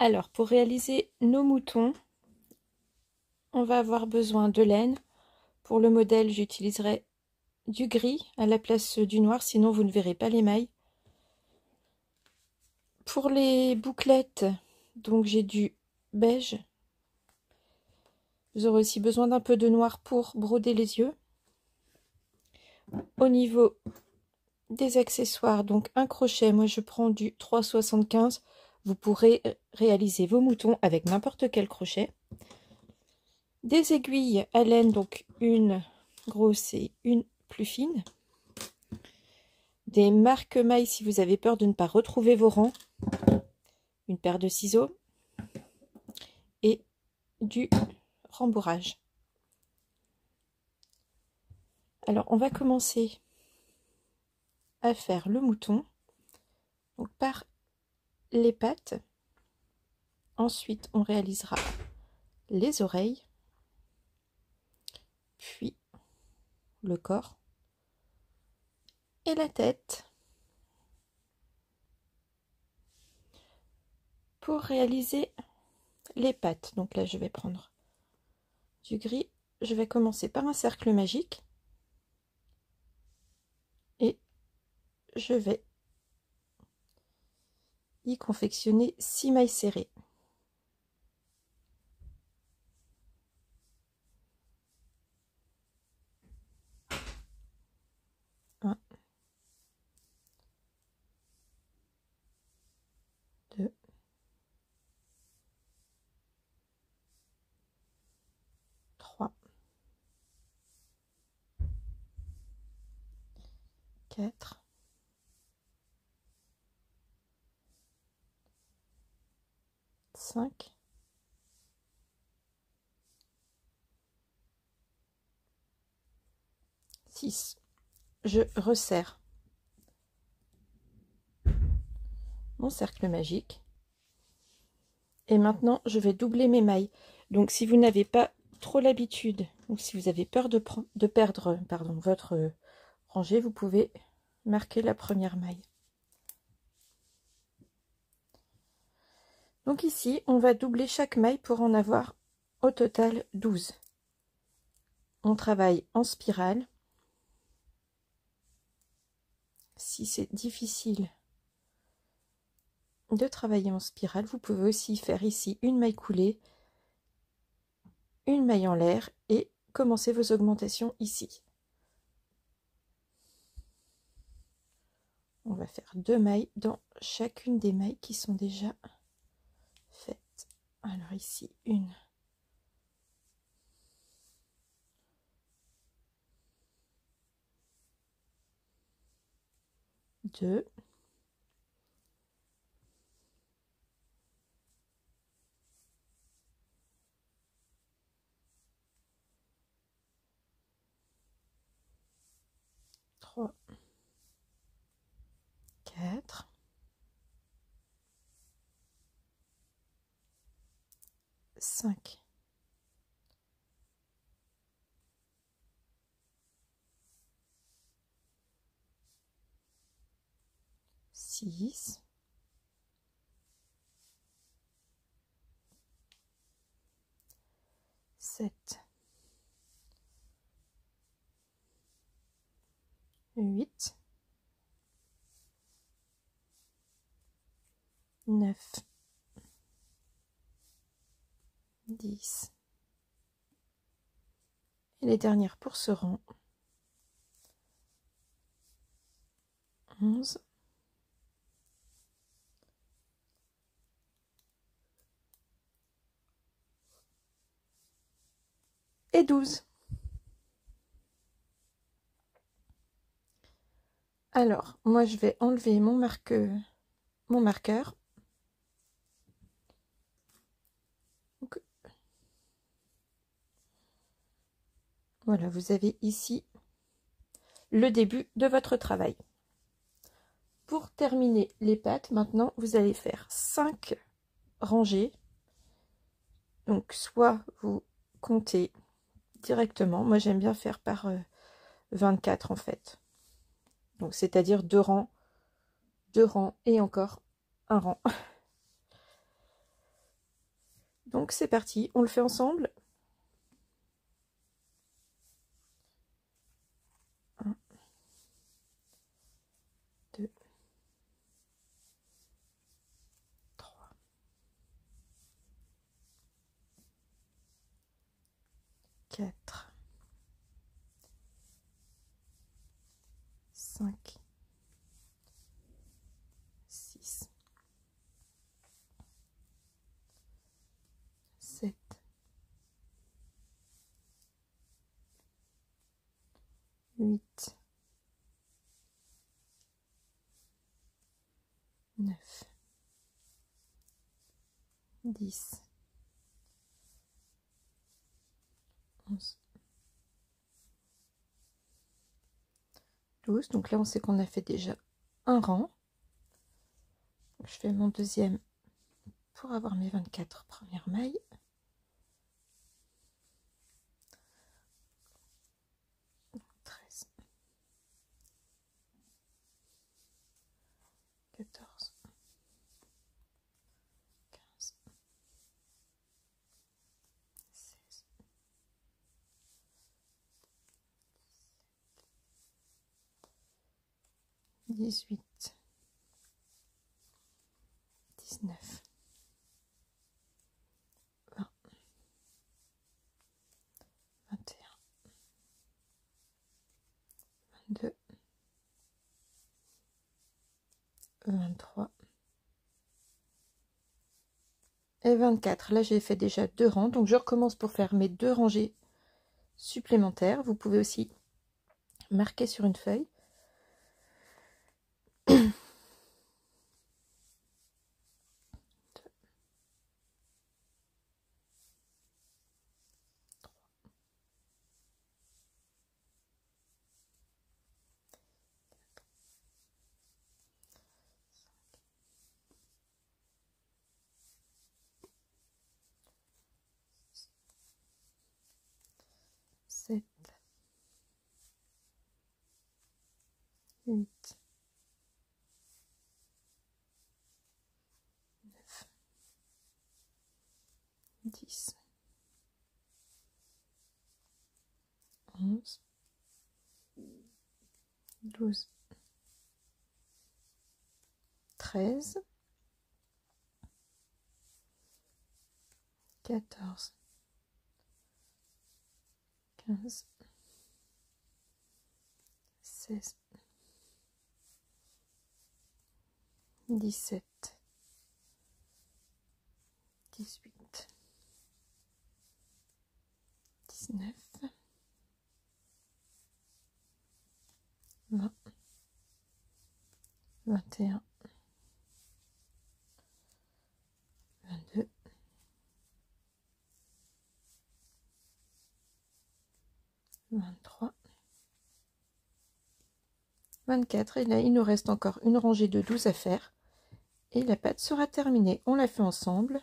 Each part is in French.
Alors, pour réaliser nos moutons, on va avoir besoin de laine. Pour le modèle, j'utiliserai du gris à la place du noir, sinon vous ne verrez pas les mailles. Pour les bouclettes, donc j'ai du beige. Vous aurez aussi besoin d'un peu de noir pour broder les yeux. Au niveau des accessoires, donc un crochet, moi je prends du 3,75. Vous pourrez réaliser vos moutons avec n'importe quel crochet. Des aiguilles à laine, donc une grosse et une plus fine. Des marque-mailles si vous avez peur de ne pas retrouver vos rangs. Une paire de ciseaux. Et du rembourrage. Alors, on va commencer à faire le mouton. Donc, par les pattes. Ensuite, on réalisera les oreilles. Puis, le corps. Et la tête. Pour réaliser les pattes, donc là je vais prendre du gris, je vais commencer par un cercle magique et je vais y confectionner 6 mailles serrées. Un, 2, 3, 4, 5, 6. Je resserre mon cercle magique. Et maintenant, je vais doubler mes mailles. Donc, si vous n'avez pas trop l'habitude, ou si vous avez peur de perdre votre rangée, vous pouvez marquer la première maille. Donc ici, on va doubler chaque maille pour en avoir au total 12. On travaille en spirale. Si c'est difficile de travailler en spirale, vous pouvez aussi faire ici une maille coulée, une maille en l'air et commencer vos augmentations ici. On va faire 2 mailles dans chacune des mailles qui sont déjà faites. Alors ici, une. 2. 3. 4. 5. 6. 7. 8. 9. 10. Et les dernières pour ce rang. 11. Et 12. Alors, moi je vais enlever mon marqueur. Donc, voilà, vous avez ici le début de votre travail. Pour terminer les pattes, maintenant, vous allez faire 5 rangées. Donc, soit vous comptez directement. Moi, j'aime bien faire par 24 en fait. Donc, c'est-à-dire 2 rangs et encore un rang. Donc c'est parti, on le fait ensemble. 1, 2, 3, 4, 5, 6, 7, 8, 9, 10, 11, 12. Donc là, on sait qu'on a fait déjà un rang. Je fais mon deuxième pour avoir mes 24 premières mailles. 13, 14, 15, 16, 18, 19, 20, 21, 22, 23 et 24. Là, j'ai fait déjà 2 rangs, donc je recommence pour faire mes 2 rangées supplémentaires. Vous pouvez aussi marquer sur une feuille. Sept, 8, 9, 10, 11, 12, 13, 14, 15, 16, 17, 18, 19, 20, 21, 22, 23, 24. Et là, il nous reste encore une rangée de 12 à faire. Et la pâte sera terminée. On la fait ensemble.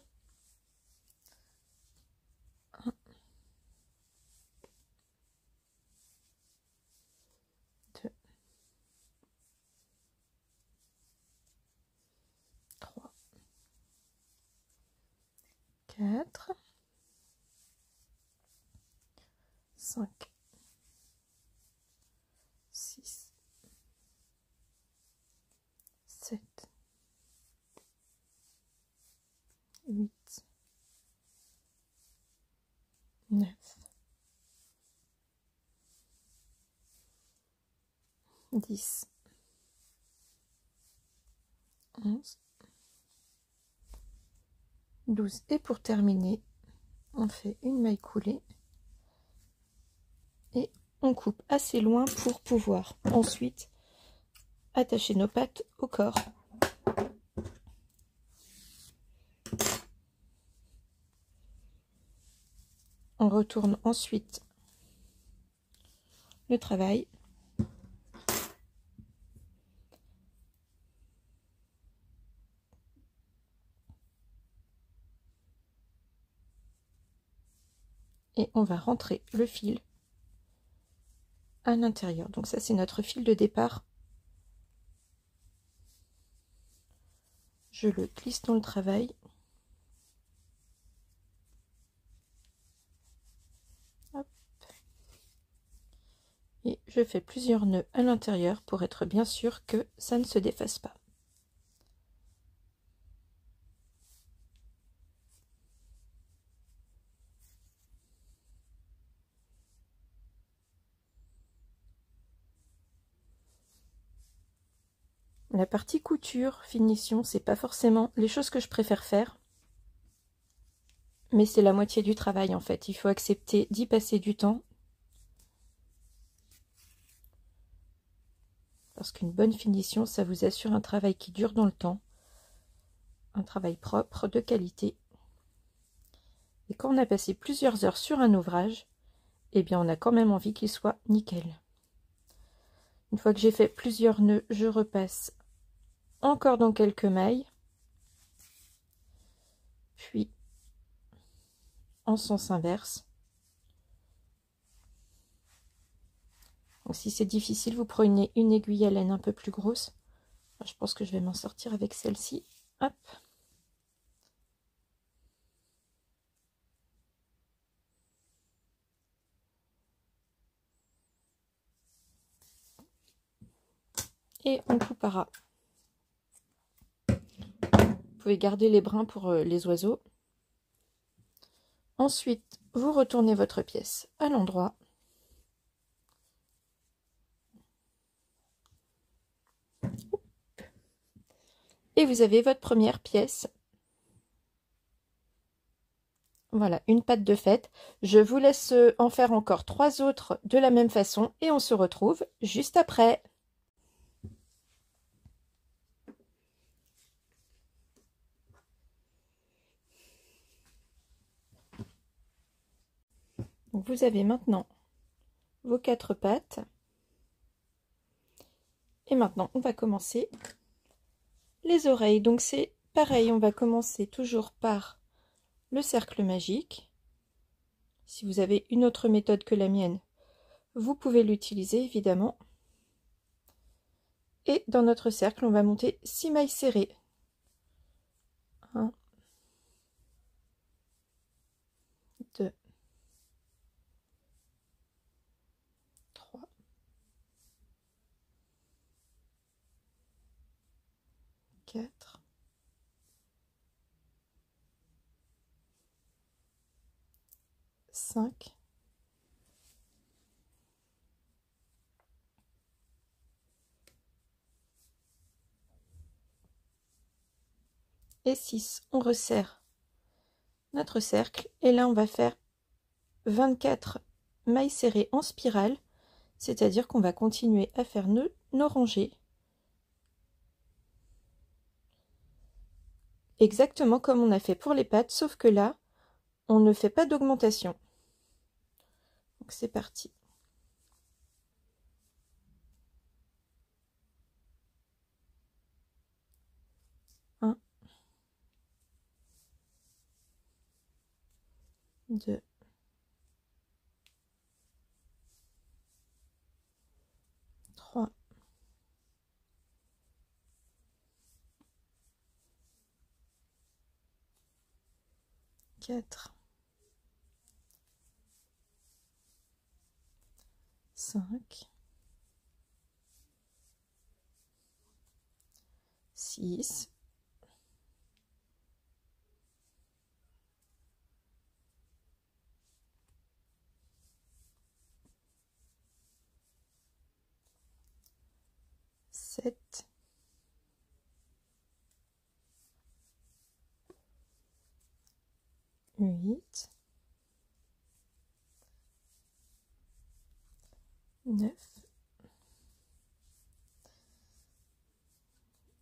1, 2, 3, 4, 5, 6, 7, 8, 9, 10, 11, 12. Et pour terminer, on fait une maille coulée et on coupe assez loin pour pouvoir ensuite attacher nos pattes au corps. On retourne ensuite le travail. Et on va rentrer le fil à l'intérieur. Donc ça, c'est notre fil de départ. Je le glisse dans le travail. je fais plusieurs nœuds à l'intérieur pour être bien sûr que ça ne se défasse pas. La partie couture, finition, c'est pas forcément les choses que je préfère faire, mais c'est la moitié du travail en fait. Il faut accepter d'y passer du temps, parce qu'une bonne finition, ça vous assure un travail qui dure dans le temps, un travail propre, de qualité. Et quand on a passé plusieurs heures sur un ouvrage, eh bien on a quand même envie qu'il soit nickel. Une fois que j'ai fait plusieurs nœuds, je repasse encore dans quelques mailles, puis en sens inverse. Donc si c'est difficile, vous prenez une aiguille à laine un peu plus grosse. Je pense que je vais m'en sortir avec celle-ci. Hop. Et on coupera. Vous pouvez garder les brins pour les oiseaux. Ensuite, vous retournez votre pièce à l'endroit. Et vous avez votre première pièce. Voilà, une patte de fête. Je vous laisse en faire encore 3 autres de la même façon et on se retrouve juste après. Donc vous avez maintenant vos 4 pattes. Et maintenant, on va commencer les oreilles. Donc c'est pareil, on va commencer toujours par le cercle magique. Si vous avez une autre méthode que la mienne, vous pouvez l'utiliser évidemment. Et dans notre cercle, on va monter 6 mailles serrées. 1, 2, 3, 4, 5, et 6. On resserre notre cercle et là on va faire 24 mailles serrées en spirale, c'est-à-dire qu'on va continuer à faire nos rangées exactement comme on a fait pour les pattes, sauf que là on ne fait pas d'augmentation. Donc c'est parti. 1, 2, 3, 4, 5, 6, 7, 8, 9,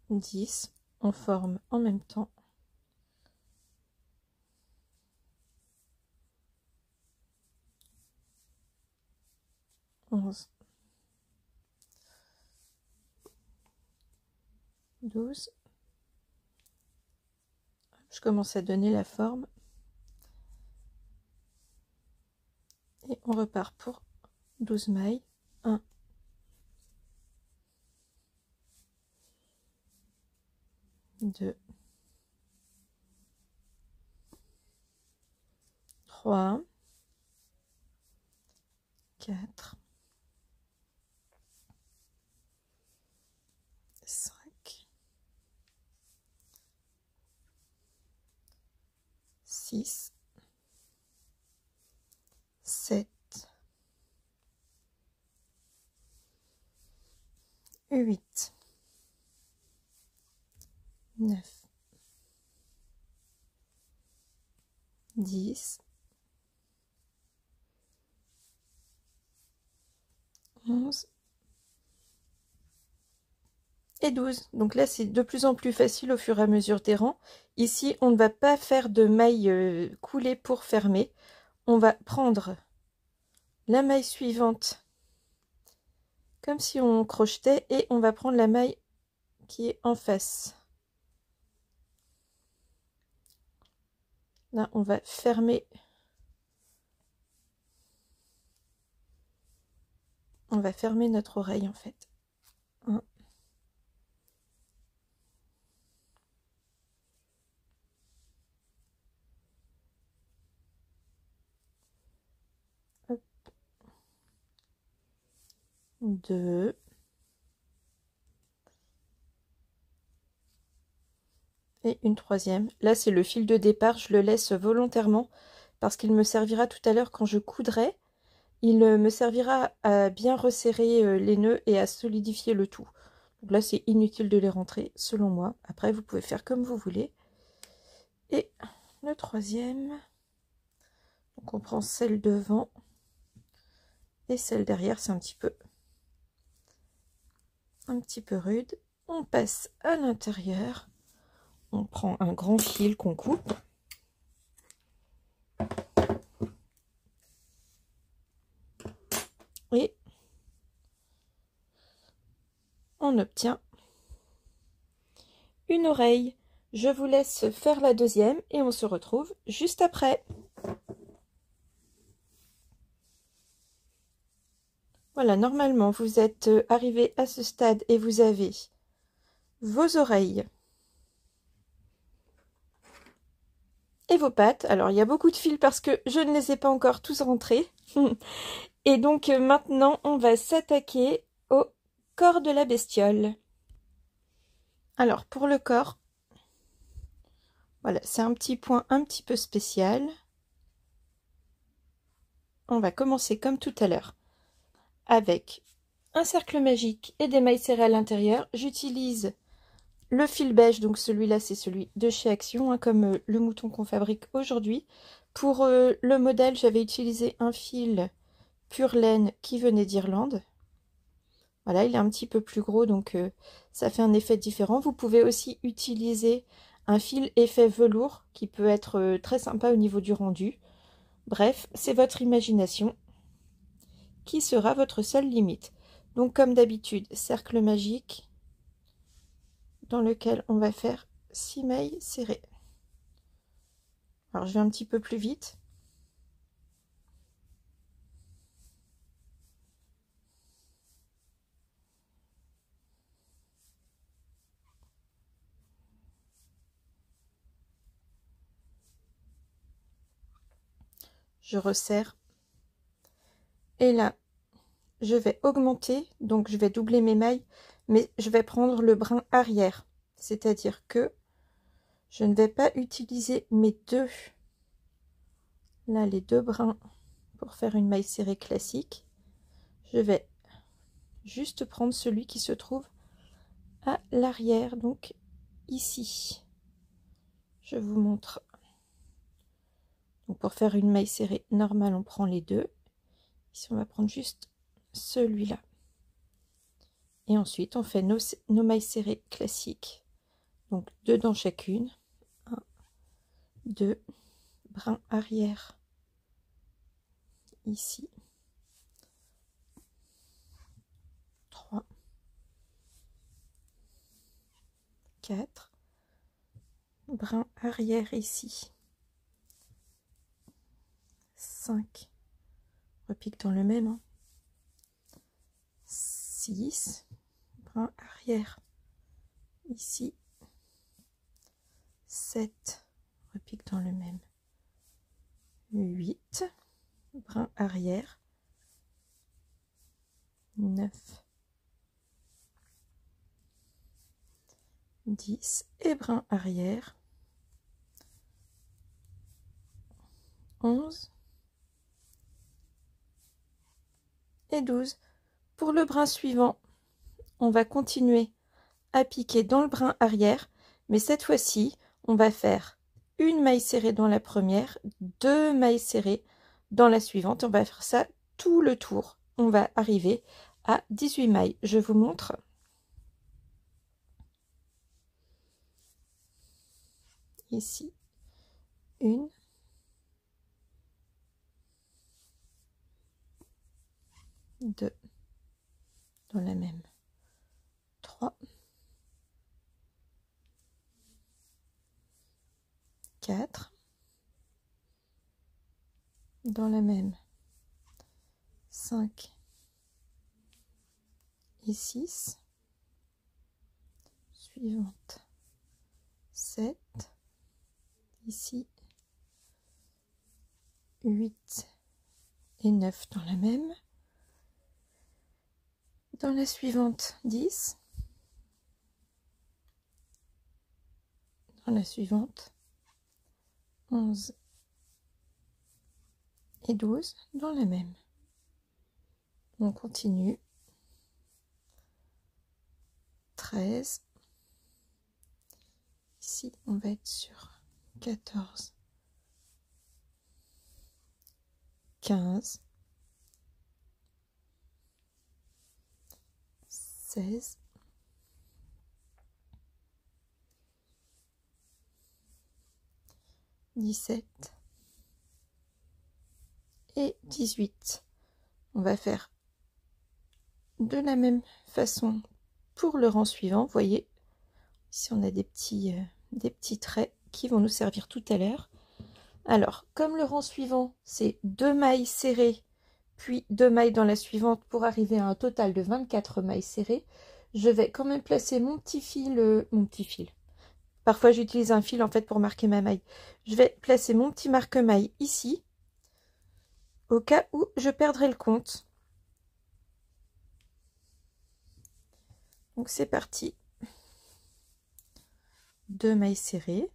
10. On forme en même temps. 11, 12. Je commence à donner la forme. Et on repart pour 12 mailles. 1, 2, 3, 4, 6, 7, 8, 9, 10, 11 et 12. Donc là, c'est de plus en plus facile au fur et à mesure des rangs. Ici, on ne va pas faire de maille coulée pour fermer. On va prendre la maille suivante comme si on crochetait et on va prendre la maille qui est en face. Là, on va fermer. On va fermer notre oreille en fait. 1, 2 et une troisième. Là, c'est le fil de départ. Je le laisse volontairement parce qu'il me servira tout à l'heure quand je coudrai. Il me servira à bien resserrer les nœuds et à solidifier le tout. Donc là, c'est inutile de les rentrer, selon moi. Après, vous pouvez faire comme vous voulez. Et le troisième. Donc, on prend celle devant. Et celle derrière, c'est un petit peu rude. On passe à l'intérieur. On prend un grand fil qu'on coupe. Et on obtient une oreille. Je vous laisse faire la deuxième et on se retrouve juste après. Voilà, normalement, vous êtes arrivé à ce stade et vous avez vos oreilles et vos pattes. Alors, il y a beaucoup de fils parce que je ne les ai pas encore tous rentrés. Et donc, maintenant, on va s'attaquer au corps de la bestiole. Alors, pour le corps, voilà, c'est un petit point un petit peu spécial. On va commencer comme tout à l'heure avec un cercle magique et des mailles serrées à l'intérieur. J'utilise le fil beige, donc celui-là c'est celui de chez Action, hein, comme le mouton qu'on fabrique aujourd'hui. Pour le modèle, j'avais utilisé un fil pure laine qui venait d'Irlande. Voilà, il est un petit peu plus gros, donc ça fait un effet différent. Vous pouvez aussi utiliser un fil effet velours qui peut être très sympa au niveau du rendu. Bref, c'est votre imagination qui sera votre seule limite. Donc comme d'habitude, cercle magique dans lequel on va faire 6 mailles serrées. Alors je vais un petit peu plus vite. Je resserre. Et là, je vais augmenter, donc je vais doubler mes mailles, mais je vais prendre le brin arrière. C'est-à-dire que je ne vais pas utiliser mes deux, là les deux brins pour faire une maille serrée classique. Je vais juste prendre celui qui se trouve à l'arrière, donc ici. Je vous montre. Donc pour faire une maille serrée normale, on prend les deux. Ici, on va prendre juste celui-là. Et ensuite, on fait nos mailles serrées classiques. Donc, 2 dans chacune. 1, 2, brin arrière ici. 3, 4, brin arrière ici. 5, repique dans le même. Hein. 6, brin arrière ici. 7, repique dans le même. 8, brin arrière. 9, 10 et brin arrière. 11 et 12. Pour le brin suivant, on va continuer à piquer dans le brin arrière, mais cette fois-ci, on va faire une maille serrée dans la première, 2 mailles serrées dans la suivante. On va faire ça tout le tour. On va arriver à 18 mailles. Je vous montre. Ici, 1, 2, dans la même, 3, 4, dans la même, 5 et 6, suivante, 7, ici, 8 et 9 dans la même, dans la suivante 10, dans la suivante 11 et 12 dans la même. On continue, 13, ici on va être sur 14, 15, 16, 17 et 18. On va faire de la même façon pour le rang suivant. Vous voyez, ici on a des petits traits qui vont nous servir tout à l'heure. Alors, comme le rang suivant, c'est 2 mailles serrées, puis 2 mailles dans la suivante pour arriver à un total de 24 mailles serrées, je vais quand même placer mon petit fil. Parfois j'utilise un fil en fait pour marquer ma maille. Je vais placer mon petit marque-maille ici, au cas où je perdrai le compte. Donc c'est parti. 2 mailles serrées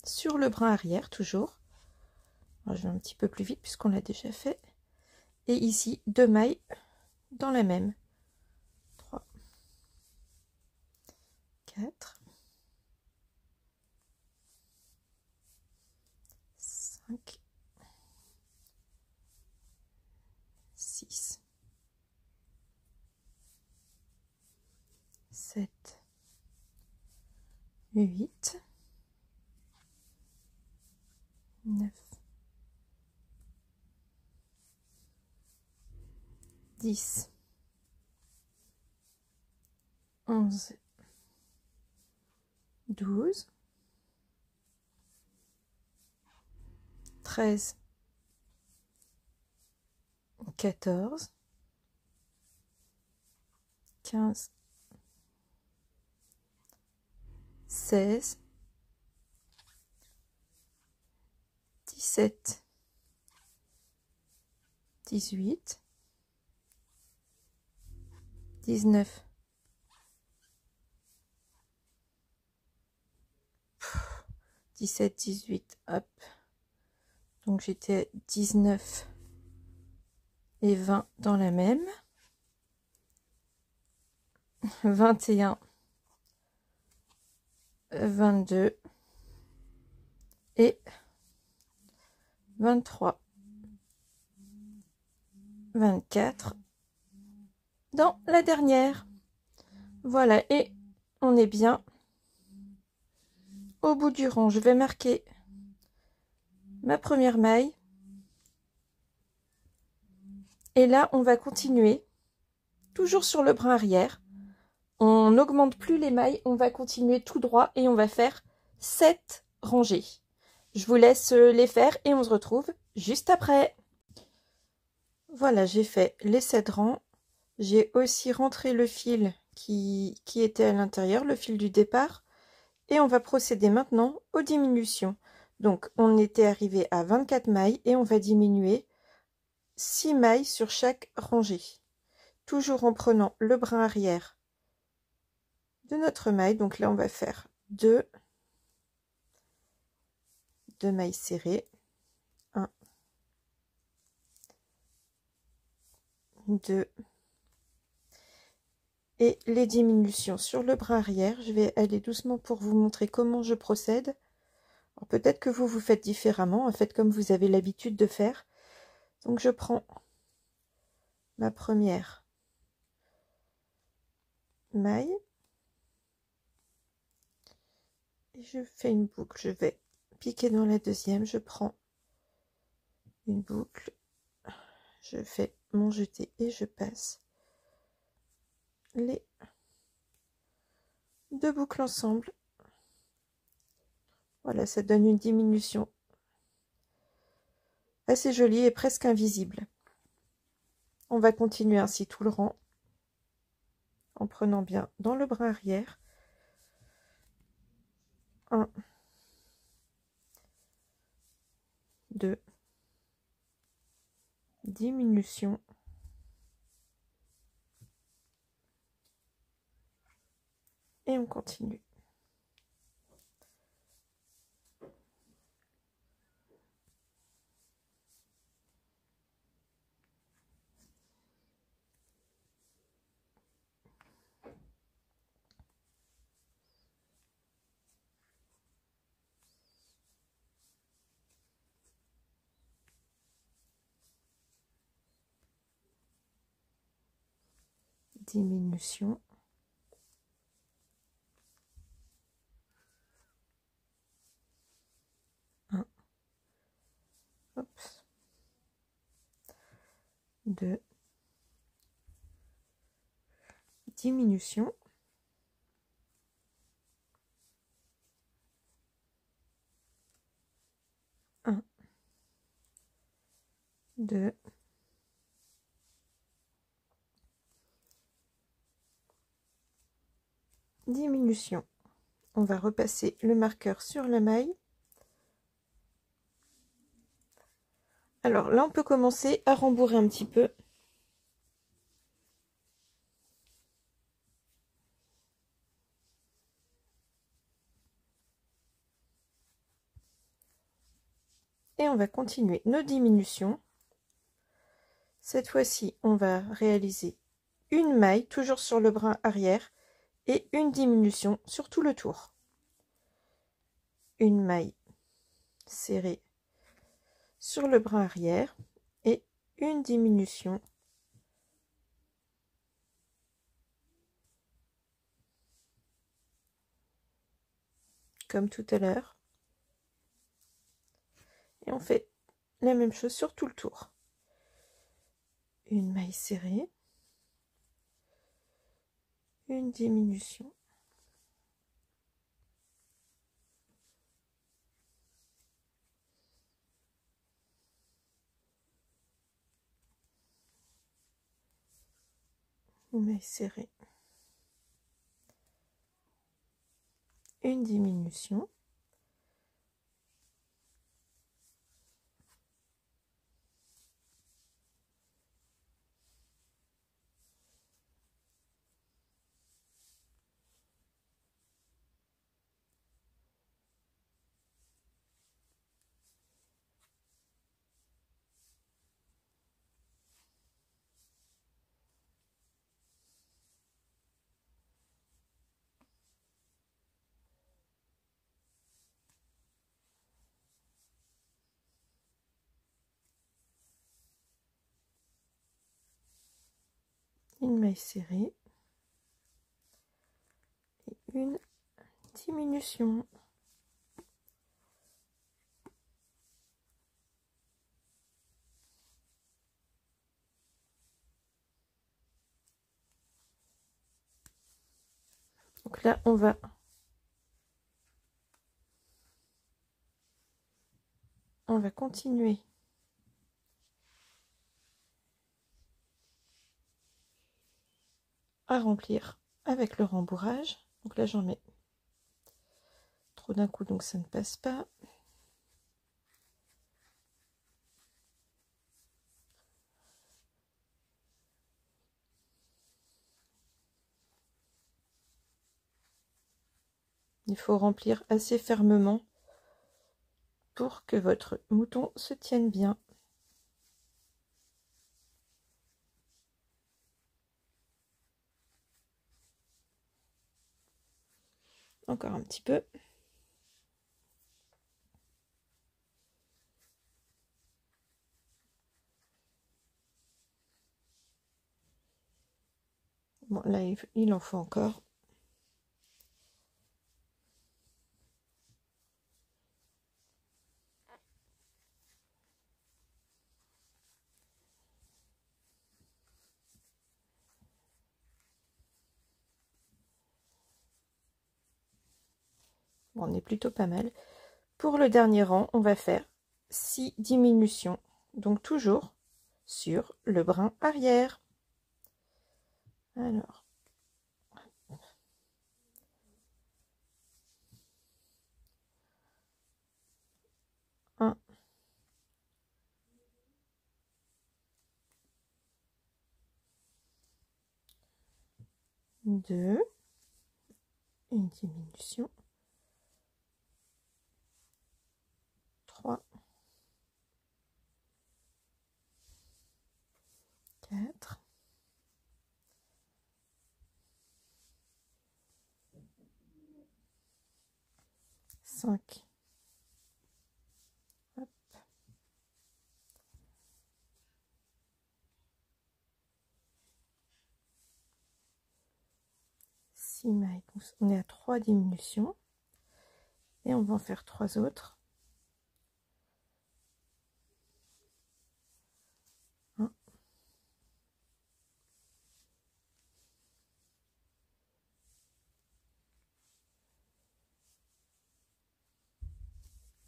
sur le brin arrière toujours. Alors, je vais un petit peu plus vite puisqu'on l'a déjà fait. Et ici 2 mailles dans la même. 3, 4, 5, 6, 7, 8, 9, 10, 11, 12, 13, 14, 15, 16, 17, 18, 19, 17, 18, hop. Donc j'étais 19 et 20 dans la même. 21, 22 et 23, 24 dans la dernière. Voilà, et on est bien au bout du rang. Je vais marquer ma première maille. Et là, on va continuer, toujours sur le brin arrière. On n'augmente plus les mailles, on va continuer tout droit et on va faire 7 rangées. Je vous laisse les faire et on se retrouve juste après. Voilà, j'ai fait les 7 rangs. J'ai aussi rentré le fil qui était à l'intérieur, le fil du départ. Et on va procéder maintenant aux diminutions. Donc, on était arrivé à 24 mailles et on va diminuer 6 mailles sur chaque rangée. Toujours en prenant le brin arrière de notre maille. Donc là, on va faire 2 mailles serrées. 1, 2 et les diminutions sur le bras arrière. Je vais aller doucement pour vous montrer comment je procède. Peut-être que vous faites différemment, faites comme vous avez l'habitude de faire. Donc je prends ma première maille et je fais une boucle. Je vais piquer dans la deuxième, je prends une boucle, je fais mon jeté et je passe les deux boucles ensemble. Voilà, ça donne une diminution assez jolie et presque invisible. On va continuer ainsi tout le rang en prenant bien dans le bras arrière. 1, 2, diminution, et on continue. Diminution. Hop. 2, diminution, 1, 2, diminution. On va repasser le marqueur sur la maille. Alors là, on peut commencer à rembourrer un petit peu. Et on va continuer nos diminutions. Cette fois-ci, on va réaliser une maille, toujours sur le bras arrière, et une diminution sur tout le tour. Une maille serrée sur le bras arrière et une diminution comme tout à l'heure. Et on fait la même chose sur tout le tour. Une maille serrée, une diminution, une maille serrée, une diminution, une maille serrée et une diminution. Donc là, on va continuer à remplir avec le rembourrage. Donc là, j'en mets trop d'un coup, donc ça ne passe pas. Il faut remplir assez fermement pour que votre mouton se tienne bien. encore un petit peu. Bon, là, il en faut encore. Bon, on est plutôt pas mal. Pour le dernier rang, on va faire 6 diminutions. Donc, toujours sur le brin arrière. Alors. 1, 2, une diminution, 3, 4, 5, hop, 6 mailles. On est à 3 diminutions et on va en faire 3 autres. 1,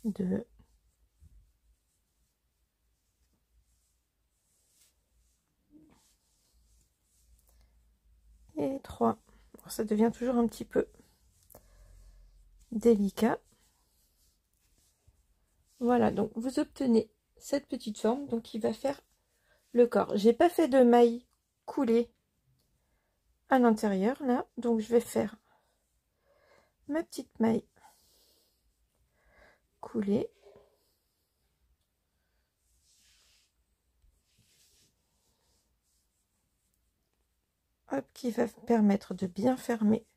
2, et 3. Alors, ça devient toujours un petit peu délicat. Voilà, donc vous obtenez cette petite forme, donc qui va faire le corps. J'ai pas fait de maille coulée à l'intérieur là, donc je vais faire ma petite maille coulée. Hop, qui va permettre de bien fermer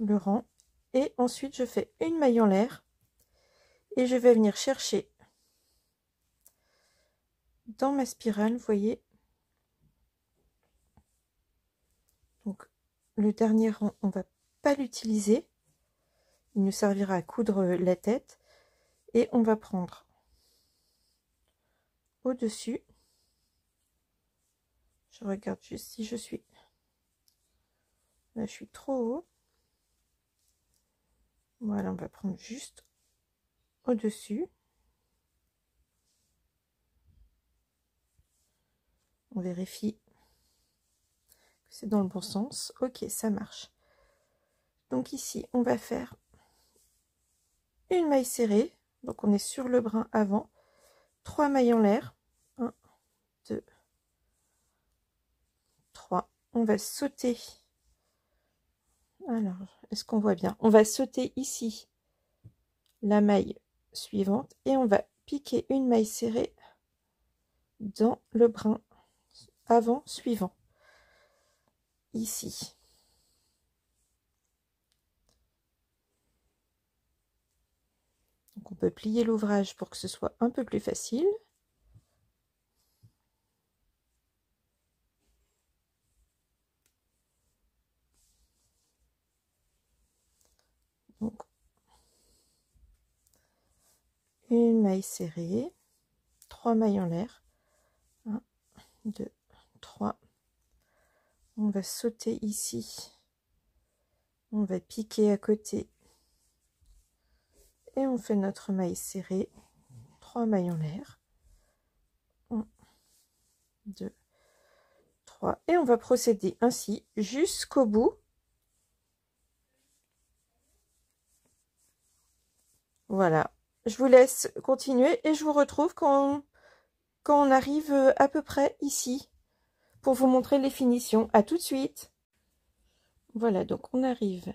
le rang. Et ensuite, je fais une maille en l'air et je vais venir chercher dans ma spirale, vous voyez. Donc, le dernier rang, on va pas l'utiliser. Il nous servira à coudre la tête. Et on va prendre au-dessus. Je regarde juste si je suis... Là, je suis trop haut. Voilà, on va prendre juste au-dessus. On vérifie que c'est dans le bon sens. Ok, ça marche. Donc ici, on va faire une maille serrée. Donc on est sur le brin avant. 3 mailles en l'air. 1, 2, 3. On va sauter. Alors, est-ce qu'on voit bien? On va sauter ici la maille suivante et on va piquer une maille serrée dans le brin avant suivant. Ici. Donc on peut plier l'ouvrage pour que ce soit un peu plus facile. Donc, une maille serrée, 3 mailles en l'air, 1, 2, 3. On va sauter ici, on va piquer à côté et on fait notre maille serrée, 3 mailles en l'air, 1, 2, 3. Et on va procéder ainsi jusqu'au bout. Voilà, je vous laisse continuer et je vous retrouve quand on arrive à peu près ici pour vous montrer les finitions. À tout de suite. Voilà, donc on arrive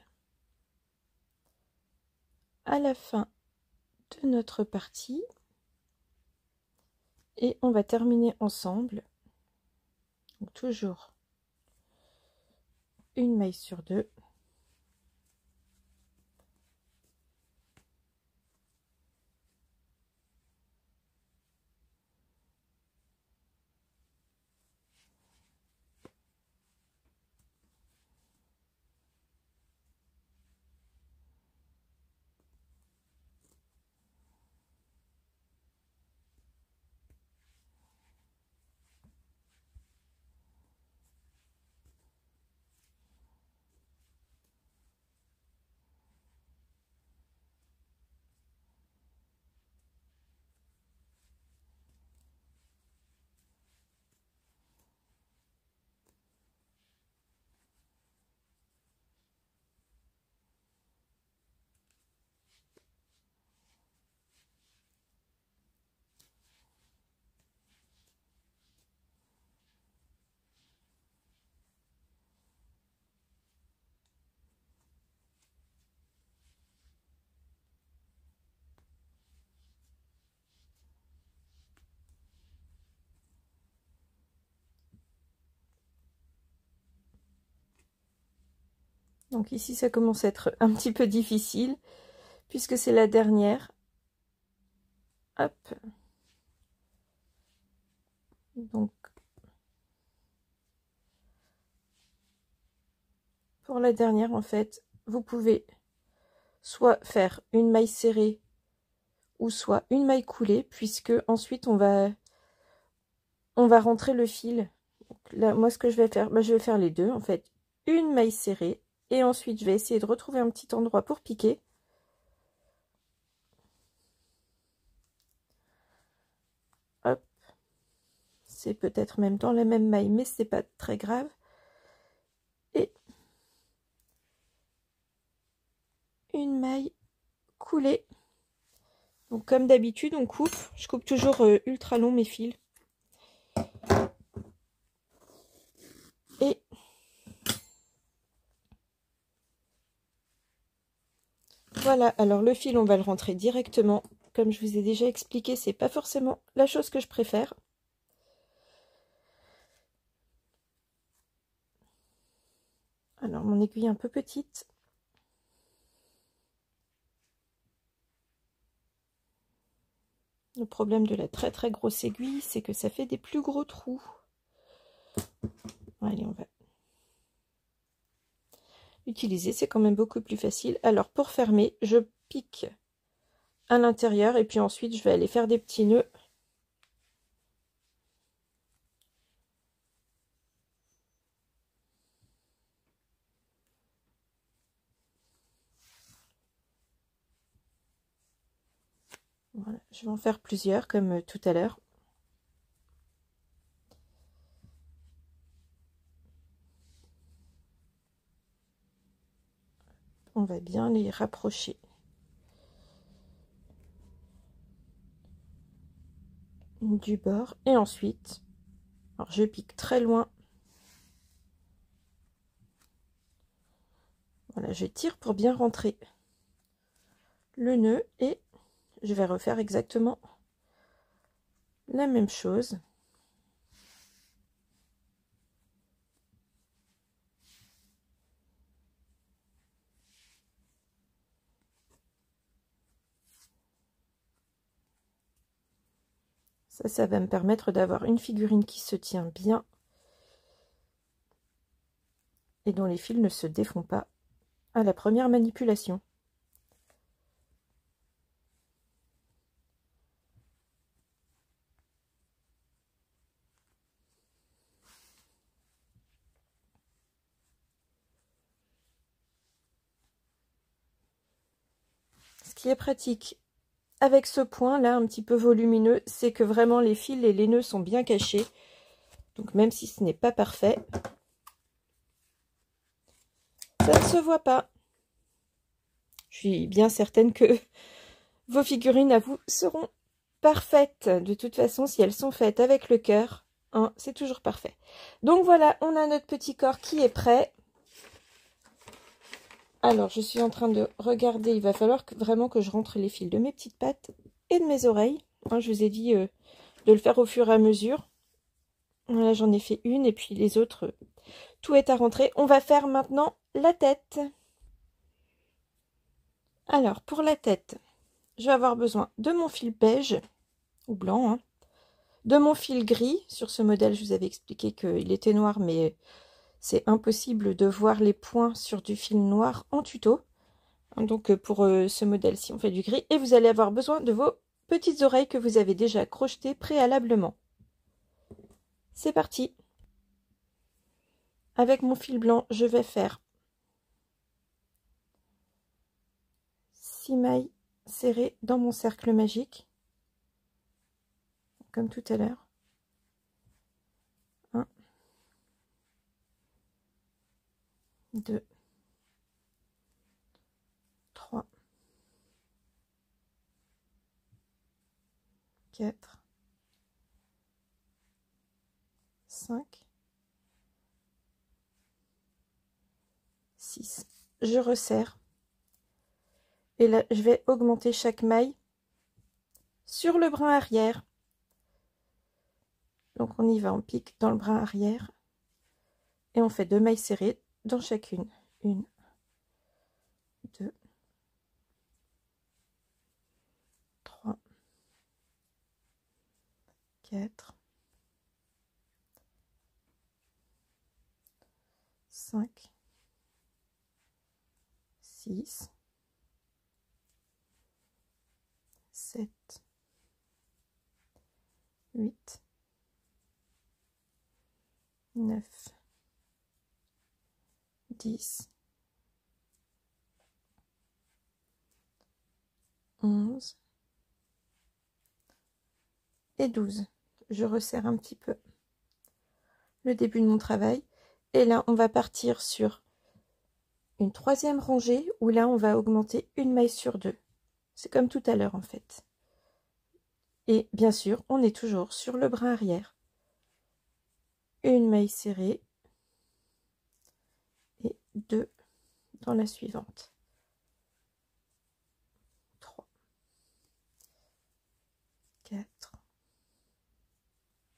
à la fin de notre partie et on va terminer ensemble. Donc toujours une maille sur deux. Donc ici, ça commence à être un petit peu difficile, puisque c'est la dernière. Hop. Donc, pour la dernière, en fait, vous pouvez soit faire une maille serrée, ou soit une maille coulée, puisque ensuite, on va rentrer le fil. Donc là, moi, ce que je vais faire, je vais faire les deux, en fait. Une maille serrée, et ensuite, je vais essayer de retrouver un petit endroit pour piquer. Hop. C'est peut-être même dans la même maille, mais c'est pas très grave. Et une maille coulée. Donc comme d'habitude, on coupe. Je coupe toujours ultra long mes fils. Et voilà, alors le fil, on va le rentrer directement. Comme je vous ai déjà expliqué, c'est pas forcément la chose que je préfère. Alors mon aiguille est un peu petite. Le problème de la très très grosse aiguille, c'est que ça fait des plus gros trous. Allez, on va l'utiliser, c'est quand même beaucoup plus facile. Alors pour fermer, je pique à l'intérieur et puis ensuite je vais aller faire des petits nœuds. Voilà, je vais en faire plusieurs comme tout à l'heure. On va bien les rapprocher du bord et ensuite, alors je pique très loin. Voilà, je tire pour bien rentrer le nœud et je vais refaire exactement la même chose. Ça va me permettre d'avoir une figurine qui se tient bien et dont les fils ne se défont pas à la première manipulation. Ce qui est pratique avec ce point là un petit peu volumineux, c'est que vraiment les fils et les nœuds sont bien cachés. Donc même si ce n'est pas parfait, ça ne se voit pas. Je suis bien certaine que vos figurines à vous seront parfaites. De toute façon, si elles sont faites avec le cœur, hein, c'est toujours parfait. Donc voilà, on a notre petit corps qui est prêt. Alors, je suis en train de regarder. Il va falloir vraiment que je rentre les fils de mes petites pattes et de mes oreilles. Hein, je vous ai dit de le faire au fur et à mesure. Voilà, j'en ai fait une et puis les autres, tout est à rentrer. On va faire maintenant la tête. Alors, pour la tête, je vais avoir besoin de mon fil beige ou blanc, hein, de mon fil gris. Sur ce modèle, je vous avais expliqué qu'il était noir, mais c'est impossible de voir les points sur du fil noir en tuto. Donc pour ce modèle-ci, on fait du gris. Et vous allez avoir besoin de vos petites oreilles que vous avez déjà crochetées préalablement. C'est parti. Avec mon fil blanc, je vais faire 6 mailles serrées dans mon cercle magique, comme tout à l'heure. 1, 2, 3, 4, 5, 6. Je resserre. Et là, je vais augmenter chaque maille sur le brin arrière. Donc on y va, on pique dans le brin arrière. Et on fait 2 mailles serrées dans chacune. 1, 2, 3, 4, 5, 6, 7, 8, 9, 10, 11 et 12. Je resserre un petit peu le début de mon travail. Et là, on va partir sur une 3e rangée où là, on va augmenter une maille sur 2. C'est comme tout à l'heure en fait. Et bien sûr, on est toujours sur le brin arrière. Une maille serrée et 2 dans la suivante. 3, 4,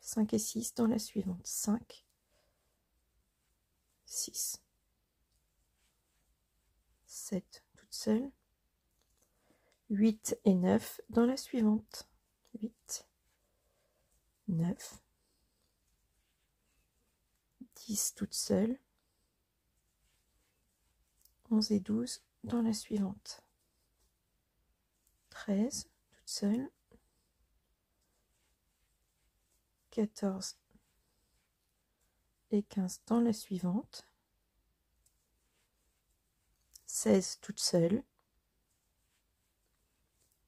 5 et 6 dans la suivante. 5, 6, 7 toute seule. 8 et 9 dans la suivante. 8, 9, 10 toute seule. 11 et 12 dans la suivante. 13 toute seule. 14 et 15 dans la suivante. 16 toute seule.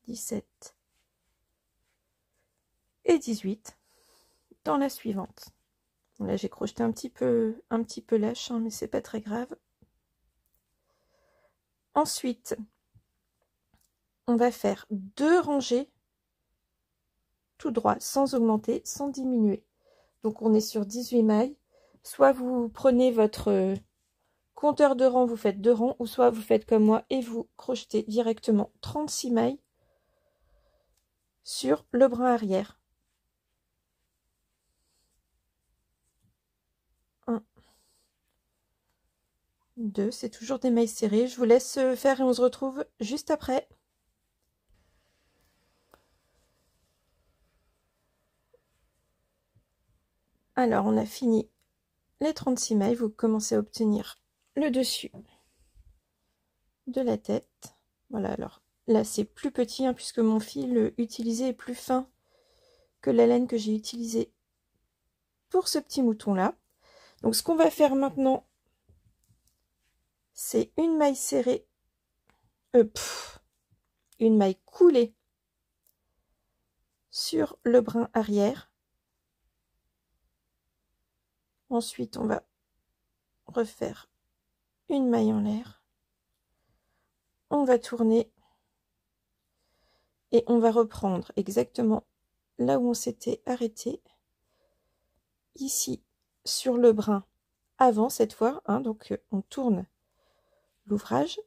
17 et 18 dans la suivante. Là, j'ai crocheté un petit peu lâche, hein, mais c'est pas très grave. Ensuite, on va faire 2 rangées tout droit, sans augmenter, sans diminuer. Donc, on est sur 18 mailles. Soit vous prenez votre compteur de rang, vous faites 2 rangs, ou soit vous faites comme moi et vous crochetez directement 36 mailles sur le brin arrière. 1, 2, c'est toujours des mailles serrées. Je vous laisse faire et on se retrouve juste après. Alors, on a fini les 36 mailles. Vous commencez à obtenir le dessus de la tête. Voilà, alors là, c'est plus petit, hein, puisque mon fil utilisé est plus fin que la laine que j'ai utilisée pour ce petit mouton-là. Donc, ce qu'on va faire maintenant, c'est une maille serrée, une maille coulée sur le brin arrière. Ensuite, on va refaire une maille en l'air. On va tourner et on va reprendre exactement là où on s'était arrêté. Ici, sur le brin avant cette fois. Hein, donc, on tourne l'ouvrage